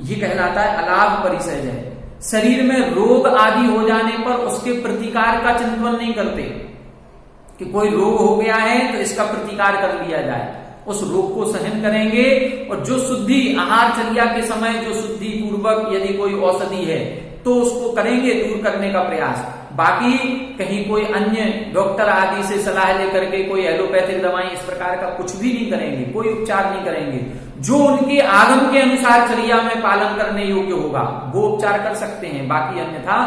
ये कहलाता है अलाभ परिसय है। शरीर में रोग आदि हो जाने पर उसके प्रतिकार का चिंतन नहीं करते कि कोई रोग हो गया है तो इसका प्रतिकार कर लिया जाए, उस रोग को सहन करेंगे। और जो शुद्धि आहारचर्या के समय जो शुद्धि पूर्वक यदि कोई औषधि है तो उसको करेंगे दूर करने का प्रयास। बाकी कहीं कोई अन्य डॉक्टर आदि से सलाह लेकर के कोई एलोपैथिक दवाएं इस प्रकार का कुछ भी नहीं करेंगे, कोई उपचार नहीं करेंगे। जो उनके आगम के अनुसार चर्या में पालन करने योग्य होगा वो उपचार कर सकते हैं, बाकी अन्यथा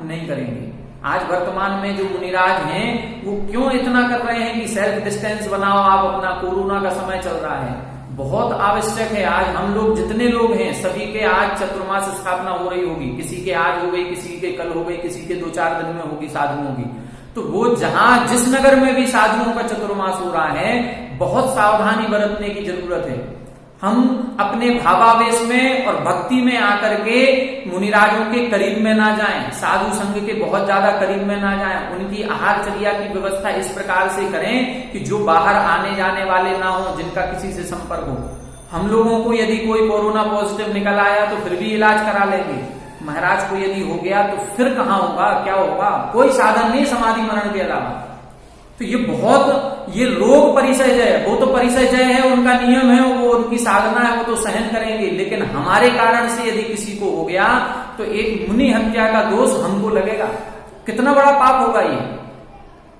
नहीं करेंगे। आज वर्तमान में जो मुनिराज हैं वो क्यों इतना कर रहे हैं कि सेल्फ डिस्टेंस बनाओ आप अपना, कोरोना का समय चल रहा है, बहुत आवश्यक है। आज हम लोग जितने लोग हैं सभी के आज चतुर्मास स्थापना हो रही होगी, किसी के आज हो गई, किसी के कल हो गई, किसी के 2-4 दिन में होगी साधुओं की। तो वो जहां जिस नगर में भी साधुओं का चतुर्मास हो रहा है बहुत सावधानी बरतने की जरूरत है। हम अपने भावावेश में और भक्ति में आकर के मुनिराजों के करीब में ना जाएं, साधु संघ के बहुत ज्यादा करीब में ना जाएं। उनकी आहारचर्या की व्यवस्था इस प्रकार से करें कि जो बाहर आने जाने वाले ना हो, जिनका किसी से संपर्क हो। हम लोगों को यदि कोई कोरोना पॉजिटिव निकल आया तो फिर भी इलाज करा लेंगे, महाराज को यदि हो गया तो फिर कहाँ होगा, क्या होगा, कोई साधन नहीं समाधि मरण के अलावा। तो ये रोग परिसय है, वो तो परिसय है, उनका नियम है, वो उनकी साधना है, वो तो सहन करेंगे। लेकिन हमारे कारण से यदि किसी को हो गया तो एक मुनि हत्या का दोष हमको लगेगा, कितना बड़ा पाप होगा ये।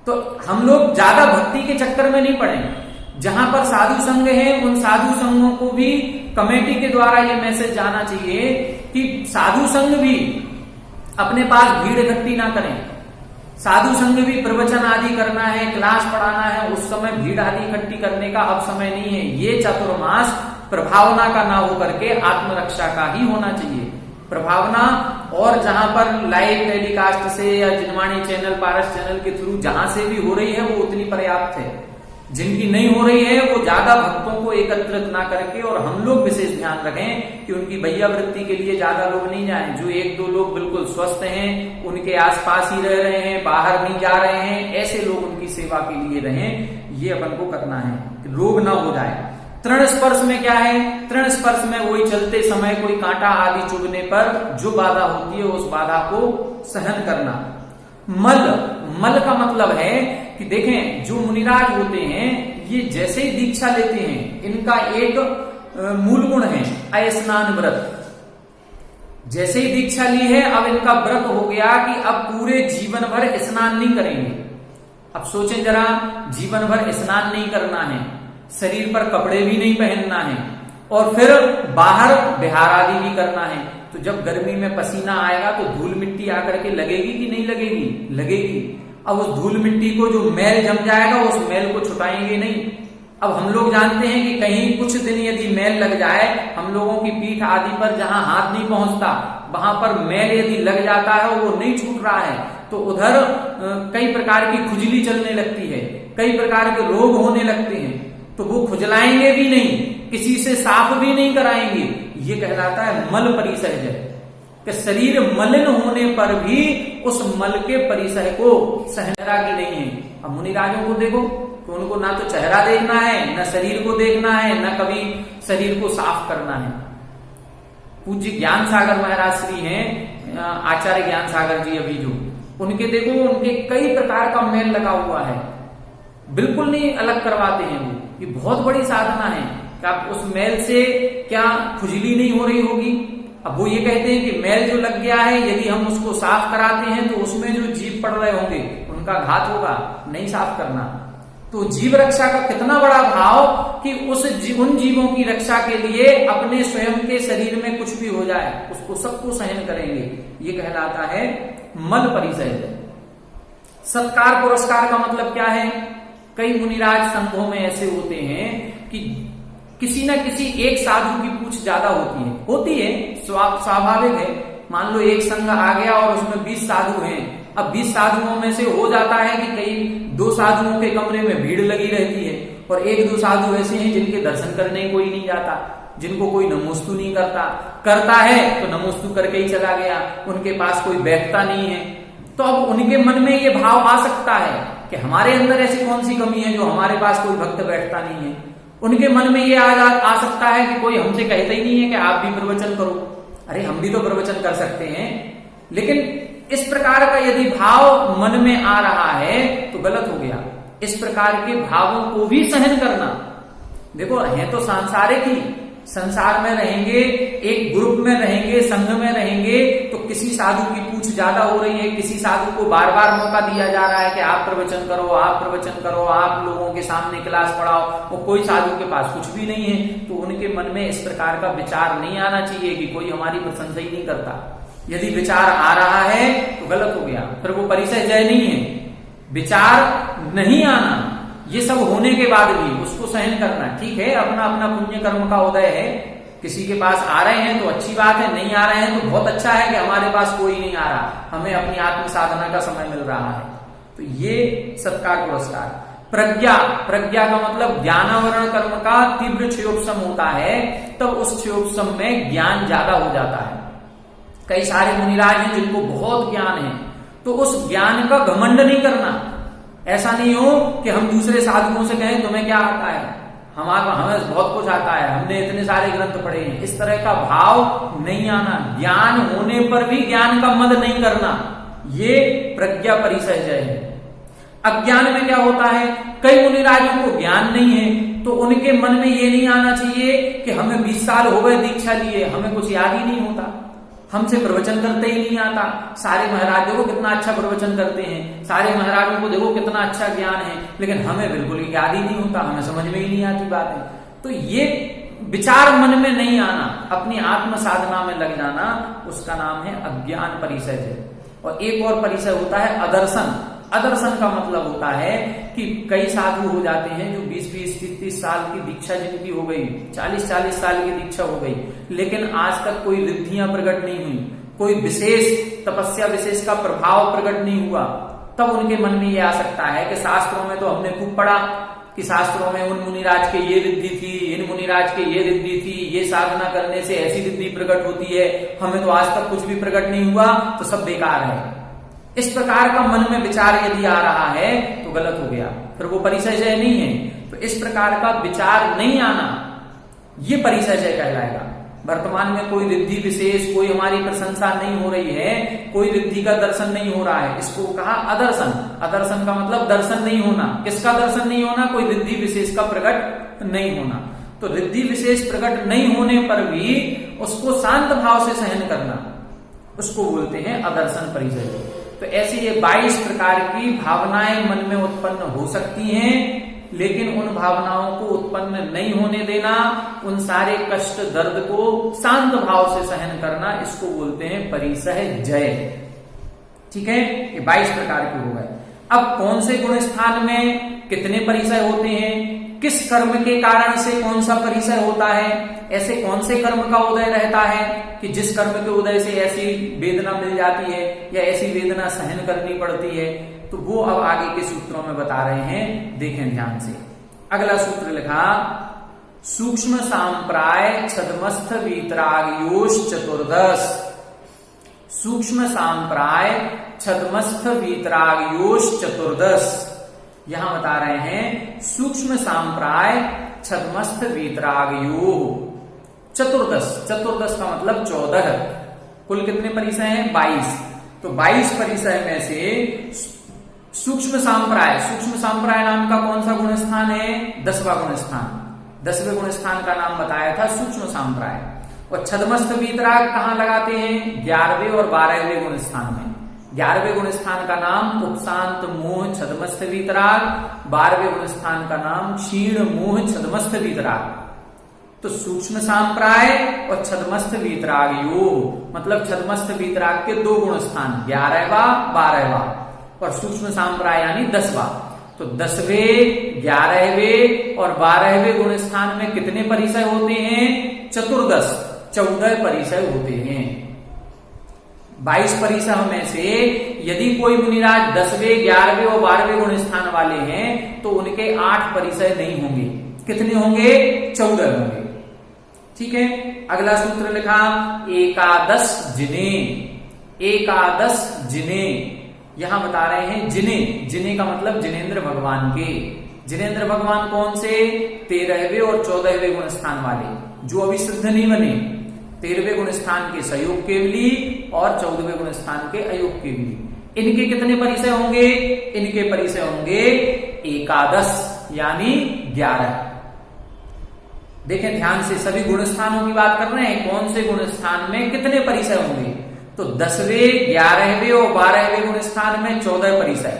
तो हम लोग ज्यादा भक्ति के चक्कर में नहीं पड़े। जहां पर साधु संघ है उन साधु संघों को भी कमेटी के द्वारा ये मैसेज जाना चाहिए कि साधु संघ भी अपने पास भीड़ इकट्ठी ना करें। साधु संग भी प्रवचन आदि करना है, क्लास पढ़ाना है, उस समय भीड़ आदि इकट्ठी करने का अब समय नहीं है। ये चातुर्मास प्रभावना का ना हो करके आत्मरक्षा का ही होना चाहिए। प्रभावना और जहां पर लाइव टेलीकास्ट से या जिनवाणी चैनल, पारस चैनल के थ्रू जहां से भी हो रही है वो उतनी पर्याप्त है। जिनकी नहीं हो रही है वो ज्यादा भक्तों को एकत्रित ना करके, और हम लोग विशेष ध्यान रखें कि उनकी भैया वृत्ति के लिए ज्यादा लोग नहीं जाएं। जो एक दो लोग बिल्कुल स्वस्थ हैं, उनके आसपास ही रह रहे हैं, बाहर नहीं जा रहे हैं, ऐसे लोग उनकी सेवा के लिए रहें। ये अपन को करना है कि रोग ना हो जाए। तृण स्पर्श में क्या है? तृण स्पर्श में वही चलते समय कोई कांटा आदि चुभने पर जो बाधा होती है उस बाधा को सहन करना। मल, मल का मतलब है कि देखें जो मुनिराज होते हैं ये जैसे ही दीक्षा लेते हैं इनका एक मूल गुण है अस्नान व्रत। जैसे ही दीक्षा ली है अब इनका व्रत हो गया कि अब पूरे जीवन भर स्नान नहीं करेंगे। अब सोचें जरा, जीवन भर स्नान नहीं करना है, शरीर पर कपड़े भी नहीं पहनना है, और फिर बाहर विहार आदि भी करना है। तो जब गर्मी में पसीना आएगा तो धूल मिट्टी आकर के लगेगी कि नहीं लगेगी? लगेगी। अब उस धूल मिट्टी को जो मैल जम जाएगा उस मैल को छुटाएंगे नहीं। अब हम लोग जानते हैं कि कहीं कुछ दिन यदि मैल लग जाए, हम लोगों की पीठ आदि पर जहां हाथ नहीं पहुंचता वहां पर मैल यदि लग जाता है वो नहीं छूट रहा है तो उधर कई प्रकार की खुजली चलने लगती है, कई प्रकार के रोग होने लगते हैं। तो वो खुजलाएंगे भी नहीं, किसी से साफ भी नहीं कराएंगे। ये कहलाता है मल परिसहज, कि शरीर मलिन होने पर भी उस मल के परिसह को सहरा की नहीं है। अब मुनिराजों को देखो तो उनको ना तो चेहरा देखना है, न शरीर को देखना है, न कभी शरीर को साफ करना है। पूज्य ज्ञान सागर महाराज श्री हैं, आचार्य ज्ञान सागर जी अभी जो, उनके देखो उनके कई प्रकार का मैल लगा हुआ है, बिल्कुल नहीं अलग करवाते हैं वो। ये बहुत बड़ी साधना है कि आप उस मैल से क्या खुजली नहीं हो रही होगी। अब वो ये कहते हैं कि मैल जो लग गया है यदि हम उसको साफ कराते हैं तो उसमें जो जीव पड़ रहे होंगे उनका घात होगा, नहीं साफ करना। तो जीव रक्षा का कितना बड़ा भाव कि उन जीवों की रक्षा के लिए अपने स्वयं के शरीर में कुछ भी हो जाए उसको सबको सहन करेंगे। ये कहलाता है मल परिसहज। सत्कार पुरस्कार का मतलब क्या है? कई मुनिराज संघों में ऐसे होते हैं कि किसी न किसी एक साधु की पूछ ज्यादा होती है, स्वाभाविक है। मान लो एक संघ आ गया और उसमें 20 साधु हैं। अब 20 साधुओं में से हो जाता है कि कई 2 साधुओं के कमरे में भीड़ लगी रहती है, और 1-2 साधु ऐसे हैं जिनके दर्शन करने कोई नहीं जाता, जिनको कोई नमोस्तु नहीं करता है तो नमोस्तु करके ही चला गया, उनके पास कोई बैठता नहीं है। तो अब उनके मन में ये भाव आ सकता है कि हमारे अंदर ऐसी कौन सी कमी है जो हमारे पास कोई भक्त बैठता नहीं है। उनके मन में ये आ सकता है कि कोई हमसे कहता ही नहीं है कि आप भी प्रवचन करो। अरे हम भी तो प्रवचन कर सकते हैं। लेकिन इस प्रकार का यदि भाव मन में आ रहा है तो गलत हो गया। इस प्रकार के भावों को भी सहन करना, देखो है तो सांसारिक ही, संसार में रहेंगे, एक ग्रुप में रहेंगे, संघ में रहेंगे, तो किसी साधु की पूछ ज्यादा हो रही है, किसी साधु को बार बार मौका दिया जा रहा है कि आप प्रवचन करो, आप प्रवचन करो, आप लोगों के सामने क्लास पढ़ाओ, वो कोई साधु के पास कुछ भी नहीं है। तो उनके मन में इस प्रकार का विचार नहीं आना चाहिए कि कोई हमारी प्रशंसा ही नहीं करता। यदि विचार आ रहा है तो गलत हो गया, फिर वो परिसह जय नहीं है। विचार नहीं आना, ये सब होने के बाद भी उसको सहन करना, ठीक है, अपना अपना पुण्य कर्म का उदय है। किसी के पास आ रहे हैं तो अच्छी बात है, नहीं आ रहे हैं तो बहुत अच्छा है कि हमारे पास कोई नहीं आ रहा, हमें अपनी आत्म साधना का समय मिल रहा है। तो ये सत्कार पुरस्कार। प्रज्ञा का मतलब ज्ञानावरण कर्म का तीव्र क्षयोपशम होता है, तब उस क्षयोपशम में ज्ञान ज्यादा हो जाता है। कई सारे मुनिराज हैं जिनको बहुत ज्ञान है, तो उस ज्ञान का घमंड नहीं करना। ऐसा नहीं हो कि हम दूसरे साधुओं से कहें तुम्हें क्या आता है, हमें बहुत कुछ आता है, हमने इतने सारे ग्रंथ पढ़े हैं, इस तरह का भाव नहीं आना। ज्ञान होने पर भी ज्ञान का मद नहीं करना, ये प्रज्ञा परिसहज है। अज्ञान में क्या होता है, कई मुनिराजों को ज्ञान नहीं है तो उनके मन में ये नहीं आना चाहिए कि हमें 20 साल हो गए दीक्षा लिए, हमें कुछ याद ही नहीं होता, हमसे प्रवचन करते ही नहीं आता। सारे महाराज देखो कितना अच्छा प्रवचन करते हैं, सारे महाराजों को देखो कितना अच्छा ज्ञान है, लेकिन हमें बिल्कुल याद ही नहीं होता, हमें समझ में ही नहीं आती बातें। तो ये विचार मन में नहीं आना, अपनी आत्म साधना में लग जाना, उसका नाम है अज्ञान परिसहज है। और एक और परिचय होता है अदर्शन। अदर्शन का मतलब होता है कि कई साधु हो जाते हैं जो 20-20, 30-30 साल की दीक्षा जिनकी हो गई, 40-40 साल की दीक्षा हो गई, लेकिन आज तक कोई रिद्धियां प्रकट नहीं हुई, कोई विशेष तपस्या विशेष का प्रभाव प्रकट नहीं हुआ। तब उनके मन में यह आ सकता है कि शास्त्रों में तो हमने खूब पढ़ा कि शास्त्रों में उन मुनिराज के ये रिद्धि थी, इन मुनिराज के ये रिद्धि थी, ये साधना करने से ऐसी रिद्धि प्रकट होती है, हमें तो आज तक कुछ भी प्रकट नहीं हुआ, तो सब बेकार है। इस प्रकार का मन में विचार यदि आ रहा है तो गलत हो गया, फिर वो परिचय जय नहीं है। तो इस प्रकार का विचार नहीं आना, ये परिचय जय कहलाएगा। वर्तमान में कोई रिद्धि विशेष, कोई हमारी प्रशंसा नहीं हो रही है, कोई रिद्धि का दर्शन नहीं हो रहा है, इसको कहा अदर्शन। अदर्शन का मतलब दर्शन नहीं होना। किसका दर्शन नहीं होना? कोई रिद्धि विशेष का प्रकट नहीं होना। तो रिद्धि विशेष प्रकट नहीं होने पर भी उसको शांत भाव से सहन करना, उसको बोलते हैं अदर्शन परिचय। तो ऐसी ये 22 प्रकार की भावनाएं मन में उत्पन्न हो सकती हैं, लेकिन उन भावनाओं को उत्पन्न नहीं होने देना, उन सारे कष्ट दर्द को शांत भाव से सहन करना, इसको बोलते हैं परिसह जय। ठीक है, ये 22 प्रकार के हो गए। अब कौन से गुण स्थान में कितने परिसय होते हैं, किस कर्म के कारण से कौन सा परिसय होता है, ऐसे कौन से कर्म का उदय रहता है कि जिस कर्म के उदय से ऐसी वेदना मिल जाती है या ऐसी वेदना सहन करनी पड़ती है, तो वो अब आगे के सूत्रों में बता रहे हैं, देखें ध्यान से। अगला सूत्र लिखा, सूक्ष्म सांप्राय छदमस्थ वीतरागयोश चतुर्दश। सूक्ष्म सांप्राय छदमस्थ वीतरागयोश चतुर्दश। यहां बता रहे हैं सूक्ष्म सांप्राय छदमस्थ वीतरागयो चतुर्दश। चतुर्दश का मतलब 14। कुल कितने परिसय हैं? 22। तो 22 परिसय में से सूक्ष्म सांप्राय, सूक्ष्म सांप्राय नाम का कौन सा गुण स्थान है? 10वां गुण स्थान। 10वें गुण स्थान का नाम बताया था सूक्ष्म सांप्राय। और छदमस्थ वीतराग कहां लगाते हैं? 11वें और 12वें गुण स्थान में। 11वें गुण स्थान का नाम उपशांत मोह छदमस्थ वीतराग, 12वें गुण स्थान का नाम क्षीण मोह छदमस्थ वीतराग। तो सूक्ष्म सांप्राय और छदमस्थ वीतराग योग, मतलब छदमस्थ वीतराग के 2 गुण स्थान, 11वां 12वां, और सूक्ष्म सांप्राय यानी 10वां। तो 10वें 11वें और 12वें गुण स्थान में कितने परिसय होते हैं? चतुर्दश, 14 परिसय होते हैं। 22 परिसयों में से यदि कोई मुनिराज 10वें 11वें और 12वें गुण स्थान वाले हैं तो उनके 8 परिसय नहीं होंगे। कितने होंगे? 14 होंगे। ठीक है, अगला सूत्र लिखा, एकादश जिने। एकादश जिने, यहां बता रहे हैं जिने। जिने का मतलब जिनेन्द्र भगवान के। जिनेन्द्र भगवान कौन से? 13वें और 14वें गुण स्थान वाले, जो अभी सिद्ध नहीं बने। 13वें गुण स्थान के सहयोग केवली और 14वें गुण स्थान के अयोग केवली। इनके कितने परिसय होंगे? इनके परिसय होंगे एकादश यानी 11। देखें ध्यान से, सभी गुण स्थानों की बात कर रहे हैं, कौन से गुण स्थान में कितने परिसय होंगे। तो 10वें 11वें और 12वें गुण स्थान में 14 परिसय,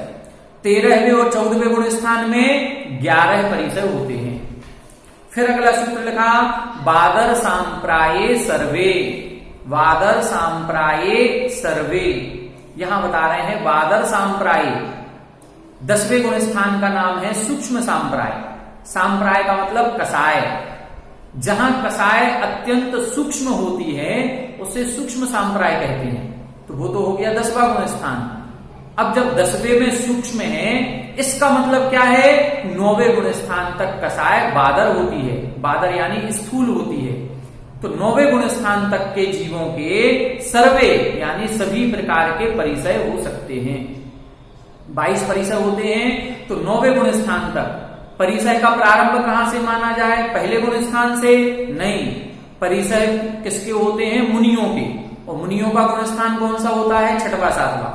13वें और 14वें गुण स्थान में 11 परिसय होते हैं। फिर अगला सूत्र लिखा, वादर सांप्राये सर्वे। वादर सांप्राये सर्वे, यहां बता रहे हैं वादर सांप्राये। 10वें गुण स्थान का नाम है सूक्ष्म सांप्राय। सांप्राय का मतलब कसाय। जहां कसाय अत्यंत सूक्ष्म होती है उसे सूक्ष्म सांप्राय कहते हैं। तो वो तो हो गया 10वां गुण स्थान। अब जब 10वें में सूक्ष्म है, इसका मतलब क्या है? 9वें गुण स्थान तक कसाय बादर होती है। बादर यानी स्थूल होती है। तो 9वें गुण स्थान तक के जीवों के सर्वे यानी सभी प्रकार के परिसय हो सकते हैं। 22 परिसय होते हैं। तो 9वें गुण स्थान तक परिसय का प्रारंभ कहां से माना जाए? पहले गुण स्थान से नहीं। परिसय किसके होते हैं? मुनियों के। और मुनियों का गुण स्थान कौन सा होता है? 6वां 7वां।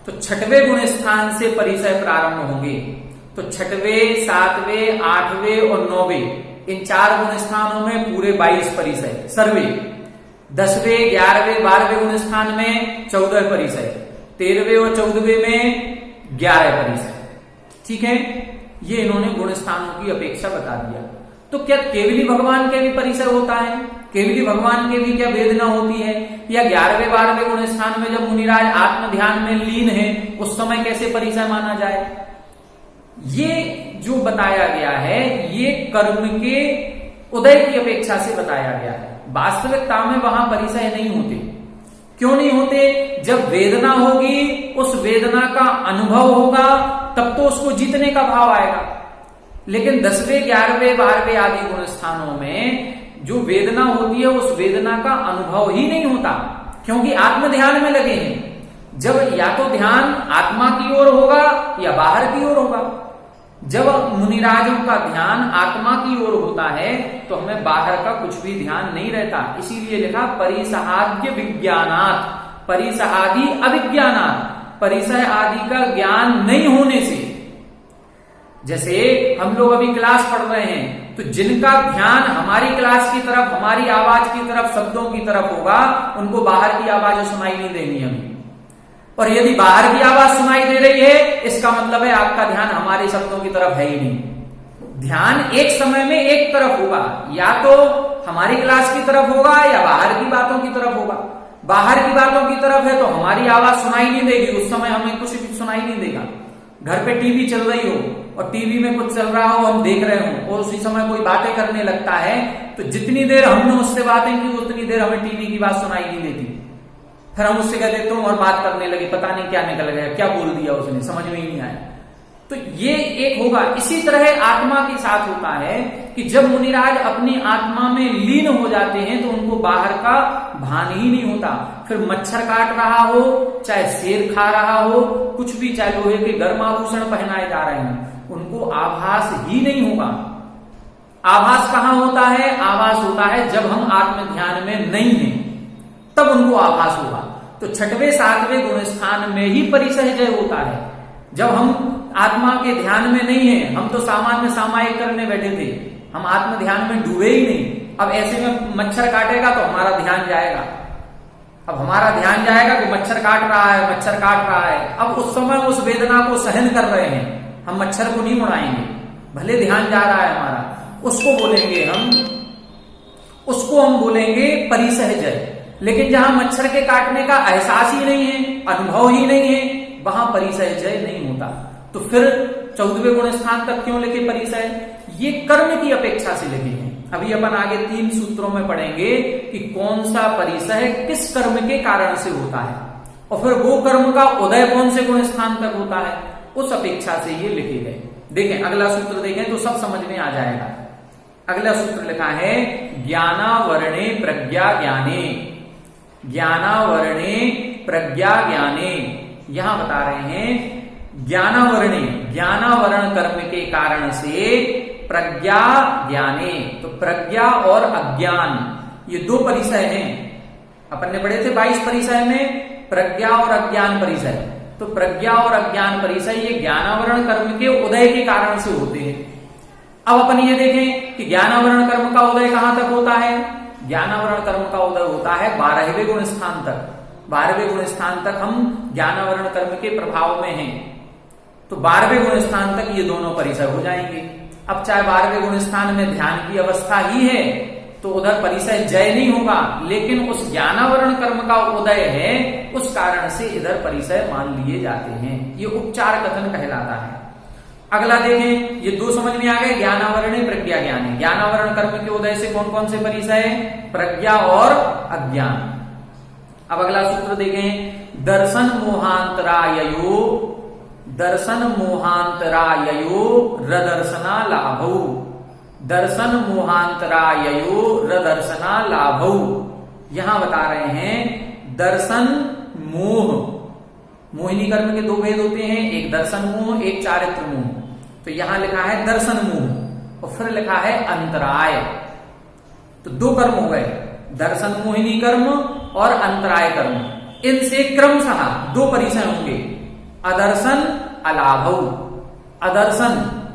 तो 6वें गुण स्थान से परिसय प्रारंभ होंगे। तो 6वें 7वें 8वें और 9वें, इन 4 गुण स्थानों में पूरे 22 परिसय सर्वे। 10वें 11वें 12वें गुण स्थान में 14 परिसय, 13वें और 14वें में 11 परिसय। ठीक है, ये इन्होंने गुण स्थानों की अपेक्षा बता दिया। तो क्या केवली भगवान के भी परिसय होता है? केवली भगवान के भी क्या वेदना होती है? या 11वें 12वें गुण स्थान में जब मुनिराज आत्म ध्यान में लीन है उस समय कैसे परिसय माना जाए? ये जो बताया गया है ये कर्म के उदय की अपेक्षा से बताया गया है। वास्तविकता में वहां परिसय नहीं होते। क्यों नहीं होते? जब वेदना होगी, उस वेदना का अनुभव होगा, तब तो उसको जीतने का भाव आएगा। लेकिन 10वें 11वें 12वें आदि गुण स्थानों में जो वेदना होती है उस वेदना का अनुभव ही नहीं होता, क्योंकि आत्म ध्यान में लगे हैं। जब या तो ध्यान आत्मा की ओर होगा या बाहर की ओर होगा। जब मुनिराजों का ध्यान आत्मा की ओर होता है तो हमें बाहर का कुछ भी ध्यान नहीं रहता। इसीलिए लिखा परिसहाद्य विज्ञानात्, परिसहादि अविज्ञानात्, परिसय आदि का ज्ञान नहीं होने से। जैसे हम लोग अभी क्लास पढ़ रहे हैं तो जिनका ध्यान हमारी क्लास की तरफ, हमारी आवाज की तरफ, शब्दों की तरफ होगा, उनको बाहर की आवाजें सुनाई नहीं देंगी हमें। और यदि बाहर की आवाज सुनाई दे रही है इसका मतलब है आपका ध्यान हमारे शब्दों की तरफ है ही नहीं। ध्यान एक समय में एक तरफ होगा, या तो हमारी क्लास की तरफ होगा या बाहर की बातों की तरफ होगा। बाहर की बातों की तरफ है तो हमारी आवाज सुनाई नहीं देगी, उस समय हमें कुछ भी सुनाई नहीं देगा। घर पे टीवी चल रही हो और टीवी में कुछ चल रहा हो, हम देख रहे हो और उसी समय कोई बातें करने लगता है तो जितनी देर हमने उससे बातें की उतनी देर हमें टीवी की बात सुनाई नहीं देती। फिर हम उससे कहते तुम और बात करने लगे, पता नहीं क्या निकल गया, क्या बोल दिया उसने, समझ में ही नहीं आया। तो ये एक होगा। इसी तरह आत्मा के साथ होता है कि जब मुनिराज अपनी आत्मा में लीन हो जाते हैं तो उनको बाहर का भान ही नहीं होता। फिर मच्छर काट रहा हो, चाहे शेर खा रहा हो, कुछ भी, चाहे लोहे के गर्माभूषण पहनाए जा रहे हैं, उनको आभास ही नहीं होगा। आभास कहां होता है? आभास होता है जब हम आत्म ध्यान में नहीं है, तब उनको आभास होगा। तो 6वें 7वें गुण स्थान में ही परिसहजय होता है। जब हम आत्मा के ध्यान में नहीं है, हम तो सामान्य सामायिक करने बैठे थे, हम आत्म ध्यान में डूबे ही नहीं। अब ऐसे में मच्छर काटेगा तो हमारा ध्यान जाएगा। अब हमारा ध्यान जाएगा कि मच्छर काट रहा है, मच्छर काट रहा है। अब उस समय उस वेदना को सहन कर रहे हैं, हम मच्छर को नहीं उड़ाएंगे, भले ध्यान जा रहा है हमारा, उसको बोलेंगे हम बोलेंगे परिसहजय। लेकिन जहां मच्छर के काटने का एहसास ही नहीं है, अनुभव ही नहीं है, वहां परिसहजय नहीं होता। तो फिर 14वें गुण स्थान तक क्यों लिखे परिसय? ये कर्म की अपेक्षा से लिखे हैं। अभी अपन आगे 3 सूत्रों में पढ़ेंगे कि कौन सा परिसय किस कर्म के कारण से होता है, और फिर वो कर्म का उदय कौन से गुण स्थान तक होता है, उस अपेक्षा से ये लिखे गए। देखें अगला सूत्र देखें तो सब समझ में आ जाएगा। अगला सूत्र लिखा है ज्ञानावरणे प्रज्ञा ज्ञाने, ज्ञानावरणे प्रज्ञा ज्ञाने। यहां बता रहे हैं ज्ञानावरणे, ज्ञानावरण कर्म के कारण से प्रज्ञा ज्ञाने। तो प्रज्ञा और अज्ञान ये 2 परिसय हैं। अपन ने पढ़े थे 22 परिसय में प्रज्ञा और अज्ञान परिसय। तो प्रज्ञा और अज्ञान परिसय ये ज्ञानावरण कर्म के उदय के कारण से होते हैं। अब अपन ये देखें कि ज्ञानावरण कर्म का उदय कहां तक होता है? ज्ञानावरण कर्म का उदय होता है 12वें गुण स्थान तक। 12वें गुण स्थान तक हम ज्ञानावरण कर्म के प्रभाव में हैं। तो 12वें गुण स्थान तक ये दोनों परिसय हो जाएंगे। अब चाहे 12वें गुण स्थान में ध्यान की अवस्था ही है तो उधर परिसय जय नहीं होगा, लेकिन उस ज्ञानावरण कर्म का उदय है, उस कारण से इधर परिसय मान लिए जाते हैं। ये उपचार कथन कहलाता है। अगला देखें, ये 2 समझ में आ गए, ज्ञानावरण प्रज्ञा ज्ञान। ज्ञानावरण कर्म के उदय से कौन कौन से परिसय? प्रज्ञा और अज्ञान। अब अगला सूत्र देखें, दर्शन मोहांतराययो, दर्शन मोहांतराययो रदर्शना लाभौ, दर्शन मोहांतराययो रदर्शना लाभौ। यहां बता रहे हैं दर्शन मोह, मोहिनी कर्म के 2 भेद होते हैं, एक दर्शन मोह, एक चारित्र मोह। तो यहां लिखा है दर्शन मोह और फिर लिखा है अंतराय। तो 2 कर्म हो गए, दर्शन मोहिनी कर्म और अंतराय कर्म। इनसे क्रमशः 2 परिसय होंगे, अदर्शन अलाभौ, अदर्शन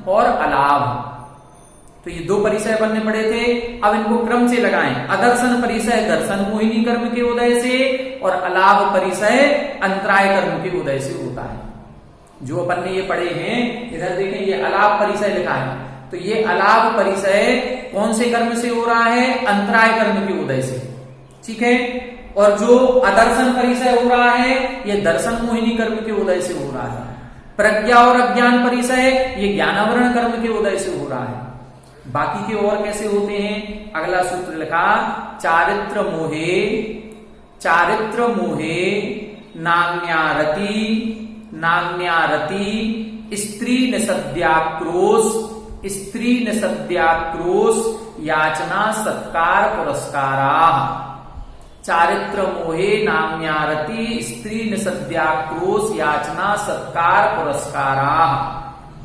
और अलाभ। तो ये 2 परिसय बनने पड़े थे। अब इनको क्रम से लगाएं। अदर्शन परिसय दर्शन मोहिनी कर्म के उदय से और अलाभ परिसय अंतराय कर्म के उदय से होता है। जो अपन ने ये पढ़े हैं, इधर देखें ये अलाभ परिसय लिखा है। तो ये अलाभ परिसय कौन से कर्म से हो रहा है? अंतराय कर्म के उदय से। ठीक है। और जो अदर्शन परिसय हो रहा है ये दर्शन मोहिनी कर्म के उदय से हो रहा है। प्रज्ञा और अज्ञान परिसय ये ज्ञानावरण कर्म के उदय से हो रहा है। बाकी के और कैसे होते हैं? अगला सूत्र लिखा, चारित्र मोहे नान्यारति स्त्री निषद्याक्रोश याचना सत्कार पुरस्कारा। चारित्र मोहे नान्यारति स्त्री निषद्याक्रोश याचना सत्कार पुरस्कारा।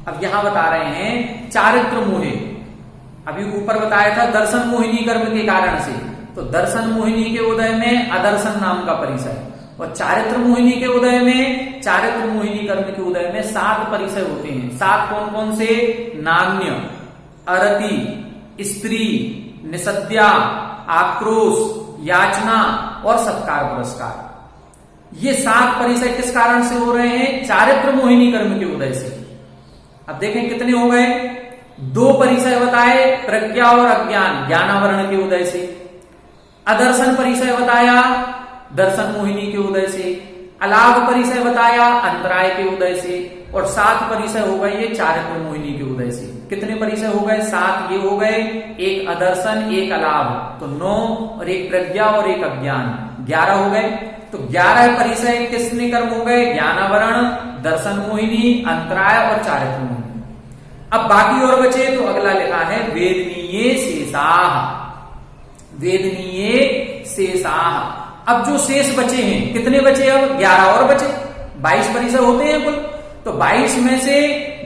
अब यहां बता रहे हैं चारित्र मोहे। अभी ऊपर बताया था दर्शन मोहिनी कर्म के कारण से, तो दर्शन मोहिनी के उदय में अदर्शन नाम का परिसय, और चारित्र मोहिनी के उदय में, चारित्र मोहिनी कर्म के उदय में 7 परिसय होते हैं। 7 कौन कौन से? नान्य, अरति, स्त्री, निषद्या, आक्रोश, याचना और सत्कार पुरस्कार। ये 7 परिसय किस कारण से हो रहे हैं? चारित्र मोहिनी कर्म के उदय से। अब देखें कितने हो गए? 2 परिसय बताए, प्रज्ञा और अज्ञान ज्ञानावरण के उदय से। अदर्शन परिसय बताया दर्शन मोहिनी के उदय से। अलाभ परिसय बताया अंतराय के उदय से। और 7 परिसय हो गए ये चारित्र मोहिनी के उदय से। कितने परिसय हो गए? 7 ये हो गए, एक अदर्शन, एक अलाभ, तो 9, और एक प्रज्ञा और एक अज्ञान, 11 हो गए। तो 11 परिसय किसने कर्म हो गए? ज्ञानावरण, दर्शन मोहिनी, अंतराय और चारित्र मोहिनी। अब बाकी और बचे, तो अगला लिखा है वेदनीय शेषाः। अब जो शेष बचे हैं, कितने बचे? अब 11 और बचे। 22 परिसय होते हैं कुल, तो 22 में से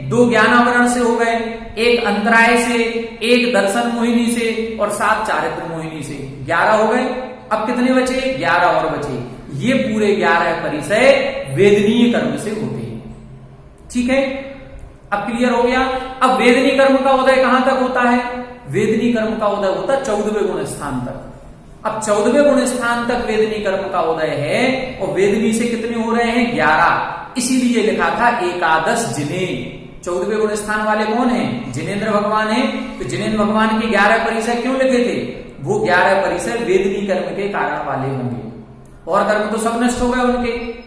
2 ज्ञानावरण से हो गए, एक अंतराय से, एक दर्शन मोहिनी से और 7 चारित्र मोहिनी से, 11 हो गए। अब कितने बचे? 11 और बचे। ये पूरे 11 परिसय वेदनीय कर्म से होते हैं। ठीक है, अब क्लियर हो गया। अब वेदनी कर्म का उदय कहां तक होता है? वेदनी कर्म का उदय होता है 14वें गुण स्थान तक। अब 14वें गुण स्थान तक वेदनी कर्म का उदय है, और वेदनी से कितने हो रहे हैं? 11। इसीलिए लिखा था एकादश जिने। 14वें गुण स्थान वाले कौन हैं? जिनेन्द्र भगवान हैं। तो जिनेन्द्र भगवान के 11 परिसय क्यों लिखे थे? वो 11 परिसय वेदनी कर्म के कारण वाले होंगे, और कर्म तो सब नष्ट हो गए उनके।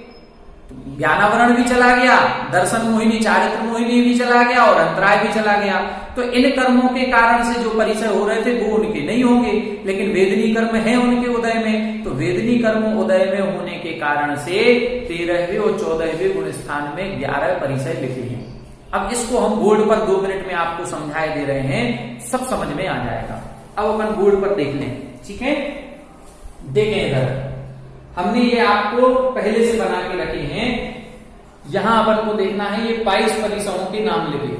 ज्ञानावरण भी चला गया, दर्शन मोहिनी, चारित्र मोहिनी भी चला गया, और अंतराय भी चला गया। तो इन कर्मों के कारण से जो परिचय हो रहे थे वो उनके नहीं होंगे, लेकिन वेदनी कर्म है उनके उदय में। तो वेदनी कर्म उदय में होने के कारण से 13वें और 14वें गुण स्थान में 11 परिचय लिखे हैं। अब इसको हम बोर्ड पर 2 मिनट में आपको समझाए दे रहे हैं, सब समझ में आ जाएगा। अब अपन बोर्ड पर देख लें। ठीक है, देखें इधर हमने ये आपको पहले से बना के रखे हैं। यहां अपन को देखना है ये 22 परिसयों के नाम लिखे।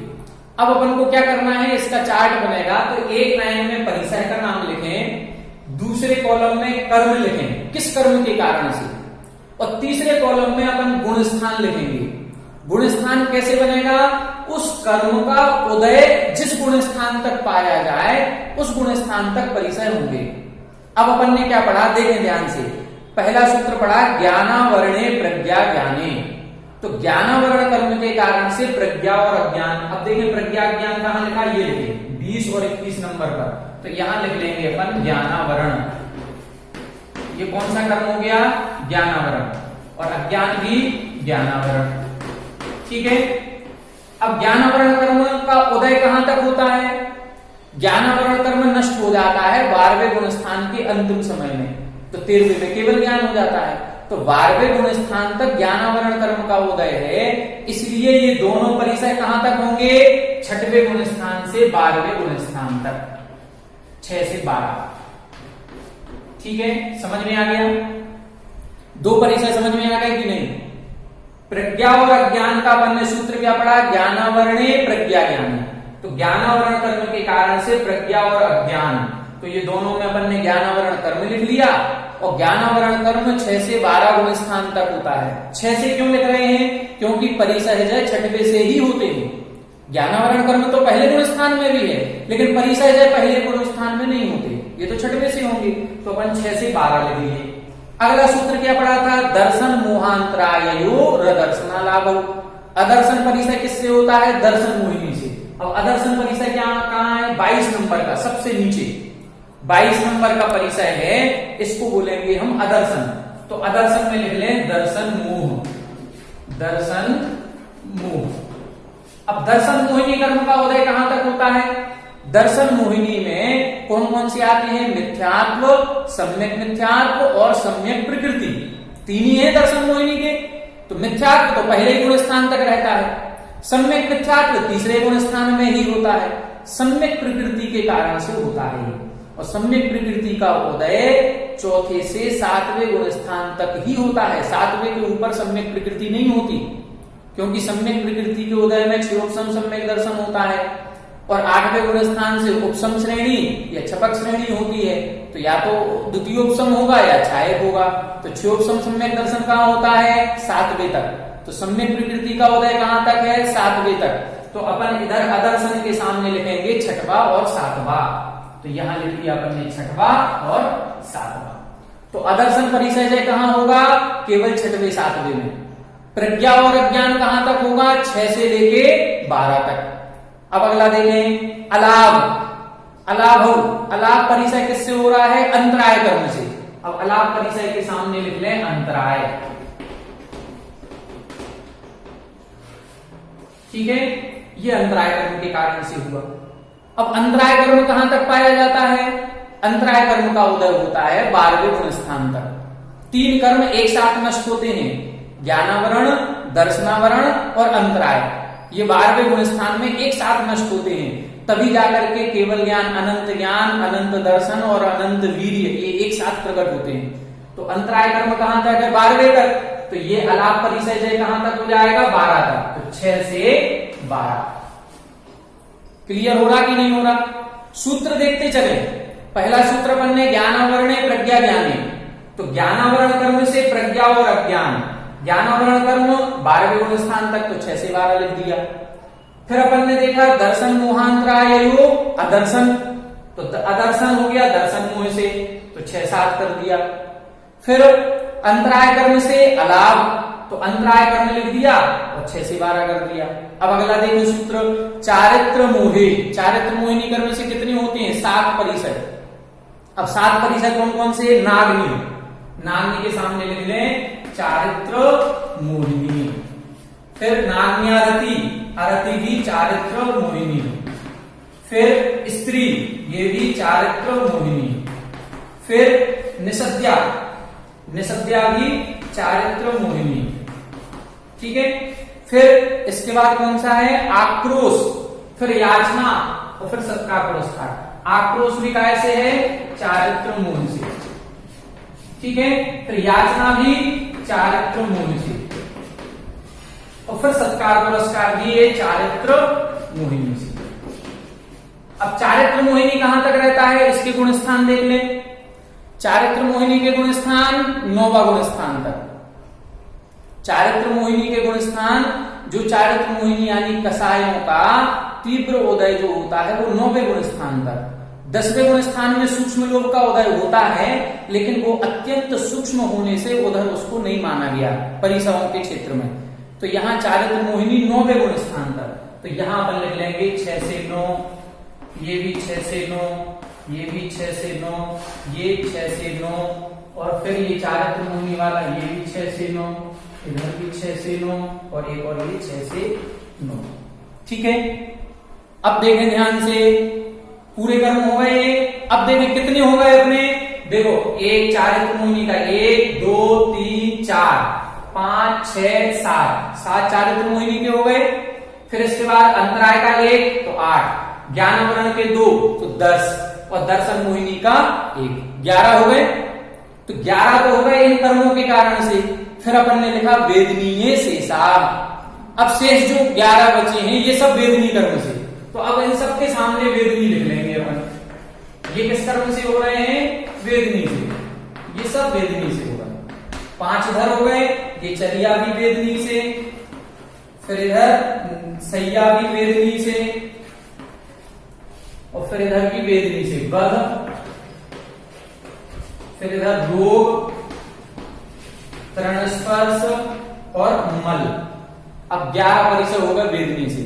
अब अपन को क्या करना है, इसका चार्ट बनेगा। तो एक लाइन में परिसय का नाम लिखें, दूसरे कॉलम में कर्म लिखें किस कर्म के कारण से, और तीसरे कॉलम में अपन गुण स्थान लिखेंगे। गुण स्थान कैसे बनेगा? उस कर्म का उदय जिस गुण स्थान तक पाया जाए उस गुण स्थान तक परिसय होंगे। अब अपन ने क्या पढ़ा, देखें ध्यान से। पहला सूत्र पढ़ा ज्ञानावरणे प्रज्ञा ज्ञाने। तो ज्ञानावरण कर्म के कारण से प्रज्ञा और अज्ञान। अब देखें प्रज्ञा ज्ञान कहां लिखा, ये लिखे 20 और 21 नंबर पर। तो यहां लिख लेंगे अपन ज्ञानावरण। ये कौन सा कर्म हो गया? ज्ञानावरण। और अज्ञान भी ज्ञानावरण। ठीक है, अब ज्ञानावरण कर्म का उदय कहां तक होता है? ज्ञानावरण कर्म नष्ट हो जाता है 12वें गुण स्थान के अंतिम समय में। तो 13वें में केवल ज्ञान हो जाता है। तो 12वें गुण स्थान तक ज्ञानावरण कर्म का उदय है, इसलिए ये दोनों परिसय कहां तक होंगे? 6वें गुण स्थान से 12वें गुण स्थान तक, 6 से 12। ठीक है, समझ में आ गया? 2 परिसय समझ में आ गए कि नहीं? प्रज्ञा और अज्ञान का अपन ने सूत्र क्या पढ़ा? ज्ञानावरणे प्रज्ञा ज्ञान। तो ज्ञानावरण कर्म के कारण से प्रज्ञा और अज्ञान, तो ये दोनों में अपन ने ज्ञानावरण कर्म लिख लिया। और ज्ञानावरण कर्म 6 से 12 गुण स्थान तक होता है। 6 से क्यों लिख रहे हैं? क्योंकि परिसहज 6वें से ही होते हैं। ज्ञानावरण कर्म तो पहले गुण स्थान में भी है, लेकिन परिसहज पहले गुण स्थान में नहीं होते, ये तो 6वें से होंगे। तो अपन 6 से 12 लिख लिए। अगला सूत्र क्या पढ़ा था? दर्शन मोहांतरायो रदर्शनालाभ। अदर्शन परिसय किससे होता है? दर्शन मोहिनी से। अब अदर्शन परिसय क्या 22 नंबर का, सबसे नीचे 22 नंबर का परिचय है, इसको बोलेंगे हम अदर्शन। तो अदर्शन में लिख लें दर्शन मोह, दर्शन मोह। अब दर्शन मोहिनी कर्म का उदय कहां तक होता है? दर्शन मोहिनी में कौन कौन सी आती है? मिथ्यात्व, सम्यक मिथ्यात्व और सम्यक प्रकृति, तीन ही है दर्शन मोहिनी के। तो मिथ्यात्व तो पहले गुण स्थान तक रहता है, सम्यक मिथ्यात्व तीसरे गुण स्थान में ही होता है, सम्यक प्रकृति के कारण से होता है। और सम्यक प्रकृति का उदय चौथे से सातवें गुण स्थान तक ही होता है, सातवें के ऊपर सम्यक प्रकृति नहीं होती, क्योंकि सम्यक प्रकृति के उदय में क्षयोपम सम्यक दर्शन होता है और आठवें गुण स्थान से उपसम श्रेणी या छपक श्रेणी होती है। तो या तो द्वितीयोपसम होगा या छायक होगा। तो क्षयोपम सम्यक दर्शन कहां होता है? सातवें तक। तो सम्यक प्रकृति का उदय कहां तक है? सातवें तक। तो अपन इधर अदर्शन के सामने लिखेंगे छठवा और सातवा। तो यहां लिख दिया अपन ने छठवा और सातवा। तो अदर्शन परिचय कहां होगा? केवल छठवें सातवें में। प्रज्ञा और अज्ञान कहां तक होगा? 6 से लेके 12 तक। अब अगला देखें अलाभ। अलाभ परिचय किससे हो रहा है? अंतराय कर्म से। अब अलाभ परिचय के सामने लिख लें अंतराय। ठीक है, ये अंतराय कर्म के कारण से हुआ। अब अंतराय कर्म कहां तक पाया जाता है? अंतराय कर्म का उदय होता है 12वें गुण स्थान तक। 3 कर्म एक साथ नष्ट होते हैं, ज्ञानावरण, दर्शनावरण और अंतराय। ये 12वें गुण स्थान में एक साथ नष्ट होते हैं, तभी जाकर के केवल ज्ञान, अनंत दर्शन और अनंत वीर्य ये एक साथ प्रकट होते हैं। तो अंतराय कर्म कहां तक है? 12वें तक। तो ये अलाप परिचय कहां तक हो जाएगा? 12 तक। तो 6 से 12। क्लियर हो रहा कि नहीं हो रहा? सूत्र देखते चले। पहला सूत्र अपन ने ज्ञानावरण प्रज्ञा ज्ञाने। तो ज्ञानावरण कर्म से प्रज्ञा और अज्ञान, ज्ञानावरण कर्म 12वें गुण स्थान तक, तो 6 से 12 लिख दिया। फिर अपन ने देखा दर्शन मोहांतराय अदर्शन। तो अदर्शन हो गया दर्शन मोह से, तो 6-7 कर दिया। फिर अंतराय कर्म से अलाभ, तो अंतराय कर्म लिख दिया और 6 से 12 कर दिया। अब अगला देखो सूत्र चारित्र मोहे। चारित्र मोहिनी कर्म से कितने होते हैं? 7 परिचय। अब 7 परिचय कौन कौन से? नागनी। नागनी के सामने लिख लें चारित्र मोहिनी। फिर नाग्यारति, आरती भी चारित्र मोहिनी। फिर स्त्री, ये भी चारित्र मोहिनी। फिर निषद्या, निषद्या भी चारित्र मोहिनी। ठीक है। फिर इसके बाद कौन सा है? आक्रोश, फिर याचना और फिर सत्कार पुरस्कार। आक्रोश भी कैसे है? चारित्र मोह से। ठीक है। फिर याचना भी चारित्र मोह से और फिर सत्कार पुरस्कार भी ये चारित्र मोहिनी से। अब चारित्र मोहिनी कहां तक रहता है? इसके गुण स्थान देख लें। चारित्र मोहिनी के गुण स्थान 9वां गुण स्थान तक। चारित्र मोहिनी के गुण स्थान, जो चारित्र मोहिनी यानी कसायों का तीव्र उदय जो होता है वो 9वें गुण स्थान तक। 10वें गुण स्थान में सूक्ष्म लोभ का उदय होता है, लेकिन वो अत्यंत सूक्ष्म होने से उधर उसको नहीं माना गया परिसरों के क्षेत्र में। तो यहाँ चारित्र मोहिनी 9वें गुण स्थान तक। तो यहाँ अपन लिख लेंगे 6 से 9, ये भी 6 से 9, ये भी 6 से 9, ये 6 से 9 और फिर ये चारित्र मोहिनी वाला ये भी 6 से 9, इधर भी 6 से 9 और एक और ये 6 से 9। ठीक है। अब देखें ध्यान से, पूरे कर्म हो गए ये। अब देखें कितने हो गए अपने? देखो एक चारित्र मोहिनी का 1 2 3 4 5 6 7 चारित्र मोहिनी के हो गए। फिर इसके बाद अंतराय का 1 तो 8, ज्ञानावरण के 2 तो 10 और दर्शन मोहिनी का 1, 11 हो गए। तो 11 तो हो गए इन कर्मों के कारण से। फिर अपन ने लिखा वेदनीय शेषा। अब शेष जो 11 बचे हैं ये सब वेदनी कर्म से। तो अब इन सबके सामने वेदनी लिख लेंगे अपन। ये किस कर्म से हो रहे हैं? वेदनी से। ये सब वेदनी से होगा। 5 इधर हो गए, ये चलिया भी वेदनी से, फिर इधर सैया भी वेदनी से और फिर इधर भी वेदनी से बध, फिर इधर रोग, तृण स्पर्श और मल। अब 11 परिचय होगा वेदनी से।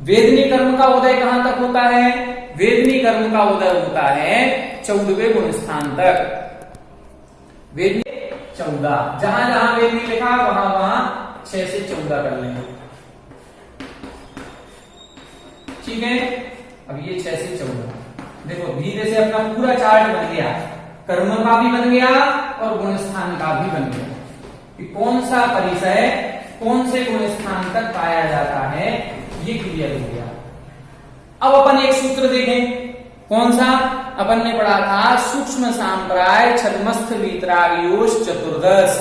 वेदनी कर्म का उदय कहां तक होता है? वेदनी कर्म का उदय होता है 14वें गुण स्थान तक। वेदनी 14, जहां जहां वेदनी लिखा वहां वहां 6 से 14 कर लेंगे। ठीक है, अब ये 6 से 14 देखो धीरे से अपना पूरा चार्ट बन गया, कर्म का भी बन गया और गुण स्थान का भी बन गया कि कौन सा परिचय कौन से गुण स्थान तक पाया जाता है, ये क्लियर हो गया। अब अपन एक सूत्र देखें, कौन सा? अपन ने पढ़ा था सूक्ष्म सांप्राय छद्मस्थ वीतरागयोश चतुर्दश।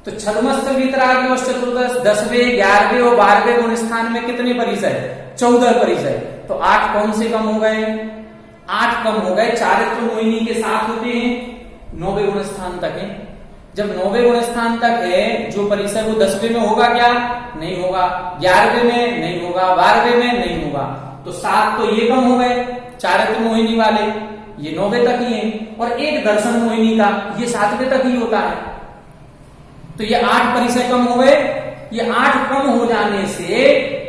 तो छद्मस्थ वीतरागयोश चतुर्दश 10वें 11वें और 12वें गुण स्थान में कितने परिचय? 14 परिचय। तो 8 कौन से कम हो गए? 8 कम हो गए। चारित्र मोहिनी के साथ होते हैं 9वें गुण स्थान तक है। जब 9वें गुण स्थान तक है जो परिचय वो 10वें में होगा क्या? नहीं होगा। 11वें में नहीं होगा, 12वें में नहीं होगा। तो 7 तो ये कम हो गए चारित्र मोहिनी वाले, ये 9वें तक ही है। और एक दर्शन मोहिनी का ये 7वें तक ही होता है। तो ये 8 परिचय कम हो गए। ये 8 कम हो जाने से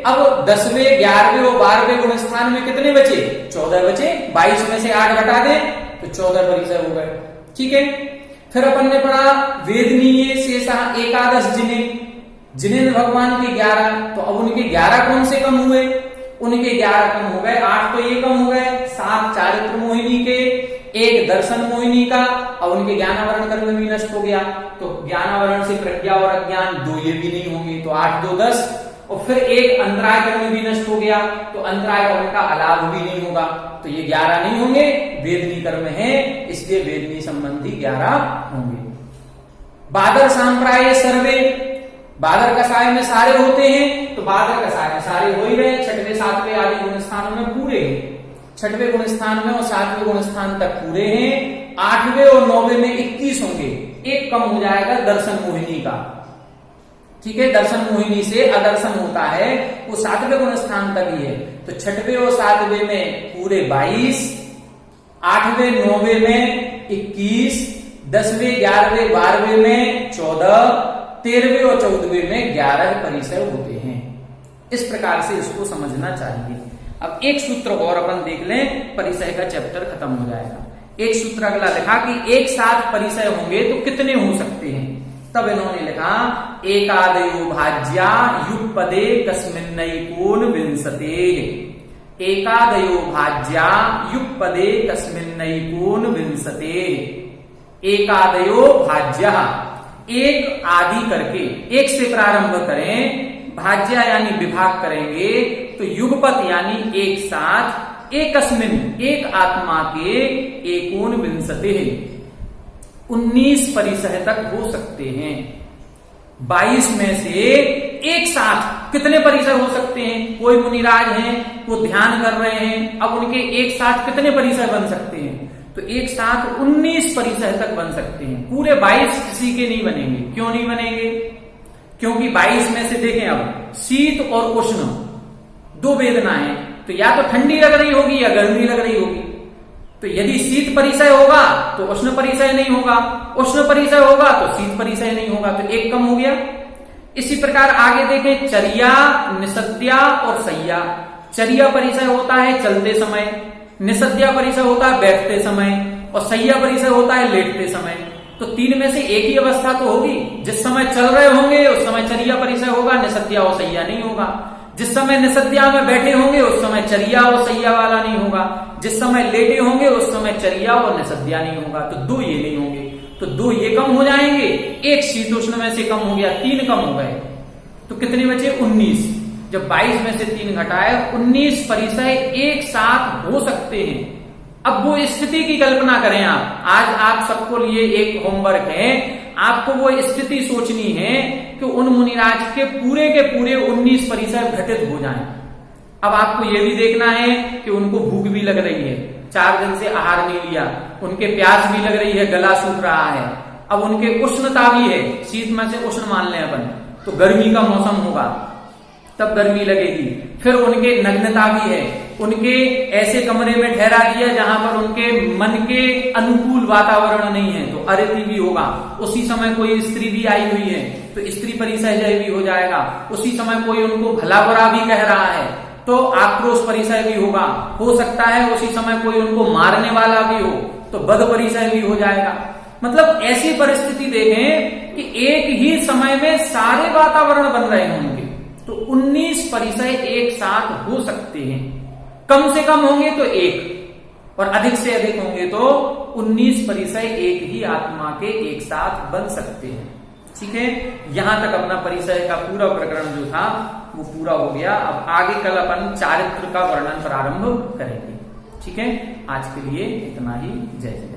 अब 10वें 11वें और 12वें गुण स्थान में कितने बचे? 14 बचे। 22 में से 8 घटा दें तो 14 परिचय हो गए। ठीक है, फिर अपन ने पढ़ा वेदनीय शेषा एकादश जिनेन्द्र भगवान के 11। तो अब उनके 11 कौन से कम हुए? उनके 11 कम हो गए। 8 तो ये कम हो गए। 7 चारित्र मोहिनी के, 1 दर्शन मोहिनी का। अब उनके ज्ञानावरण कर्म भी नष्ट हो गया। तो ज्ञानावरण से प्रज्ञा और अज्ञान 2 ये भी नहीं होंगे। तो 8 2 10। और फिर 1 अंतराय कर्म भी नष्ट हो गया। तो अंतराय कर्म का अलाभ भी नहीं होगा। तो ये 11 नहीं होंगे, वेदनी कर्म है, इसलिए वेदनी संबंधी 11 होंगे। बादर सांप्राय सर्वे, बादर कसाय में सारे होते हैं। तो बादर कसाय में सारे हो ही रहे। 6वें 7वें आदि गुण स्थानों में पूरे हैं। 6वें गुण स्थान में और 7वें गुण स्थान तक पूरे हैं। 8वें और 9वें में 21 होंगे। 1 कम हो जाएगा दर्शन मोहिनी का। ठीक है, दर्शन मोहिनी से अदर्शन होता है, वो 7वें गुण स्थान तक ही है। तो 6वें और 7वें में पूरे 22, 8वें 9वें में 21, 10वें 11वें 12वें में 14, 13वें और 14वें में 11 परिचय होते हैं। इस प्रकार से इसको समझना चाहिए। अब एक सूत्र और अपन देख लें, परिचय का चैप्टर खत्म हो जाएगा। एक सूत्र अगला लिखा कि एक साथ परिचय होंगे तो कितने हो सकते हैं। तब इन्होंने लिखा एकादयो भाज्या युगपदे कस्मिन्नैकोन विंशते। एकादयो भाज्या युगपदे कस्मिन्नैकोन विंशते। एकादयो भाज्या, एक आदि करके, एक से प्रारंभ करें, भाज्या यानी विभाग करेंगे, तो युगपत यानी एक साथ, एकस्मिन एक आत्मा के, एकोन विंशते 19 परिचय तक हो सकते हैं। 22 में से एक साथ कितने परिचय हो सकते हैं? कोई मुनिराज हैं, वो ध्यान कर रहे हैं, अब उनके एक साथ कितने परिचय बन सकते हैं? तो एक साथ 19 परिचय तक बन सकते हैं। पूरे 22 किसी के नहीं बनेंगे। क्यों नहीं बनेंगे? क्योंकि 22 में से देखें, अब शीत और उष्ण 2 वेदना है, तो या तो ठंडी लग रही होगी या गर्मी लग रही होगी। तो यदि शीत परिचय होगा तो उष्ण परिचय नहीं होगा, उष्ण परिचय होगा तो शीत परिचय नहीं होगा। तो एक कम हो गया। इसी प्रकार आगे देखें, चर्या, निषद्या और सैया। चर्या परिचय होता है चलते समय, निषद्या परिचय होता है बैठते समय, और सैया परिचय होता है लेटते समय। तो 3 में से एक ही अवस्था तो होगी। जिस समय चल रहे होंगे उस समय चर्या परिचय होगा, निषद्या और सैया नहीं होगा। जिस समय निषद्या में बैठे होंगे उस समय चर्या और सैया वाला नहीं होगा। जिस समय लेटे होंगे उस समय चर्या और निषद्या नहीं होगा। तो 2 ये नहीं होंगे। तो 2 ये कम हो जाएंगे। एक शीतोष्ण में से कम हो गया, 3 कम हो गए। तो कितने बचे? 19। जब 22 में से 3 घटाए 19 परिचय एक साथ हो सकते हैं। अब वो स्थिति की कल्पना करें आप। आज आप सबको लिए एक होमवर्क है, आपको वो स्थिति सोचनी है कि उन मुनिराज के पूरे 19 परिचय घटित हो जाएं। अब आपको ये भी देखना है कि उनको भूख भी लग रही है, 4 दिन से आहार नहीं लिया, उनके प्यास भी लग रही है, गला सूख रहा है। अब उनके उष्णता भी है, शीत में से उष्ण मान लें अपन, तो गर्मी का मौसम होगा तब गर्मी लगेगी। फिर उनके नग्नता भी है, उनके ऐसे कमरे में ठहरा दिया जहां पर उनके मन के अनुकूल वातावरण नहीं है, तो अरिति भी होगा। उसी समय कोई स्त्री भी आई हुई है तो स्त्री परिचय भी हो जाएगा। उसी समय कोई उनको भला बुरा भी कह रहा है तो आक्रोश परिसय भी होगा, हो सकता है उसी समय कोई उनको मारने वाला भी हो तो वध परिसय भी हो जाएगा। मतलब ऐसी परिस्थिति देखें कि एक ही समय में सारे वातावरण बन रहे होंगे, तो 19 परिसय एक साथ हो सकते हैं। कम से कम होंगे तो एक, और अधिक से अधिक होंगे तो 19 परिसय एक ही आत्मा के एक साथ बन सकते हैं। ठीक है, यहां तक अपना परिसय का पूरा प्रकरण जो था वो पूरा हो गया। अब आगे कल अपन चारित्र का वर्णन प्रारंभ करेंगे। ठीक है, आज के लिए इतना ही। जय जय।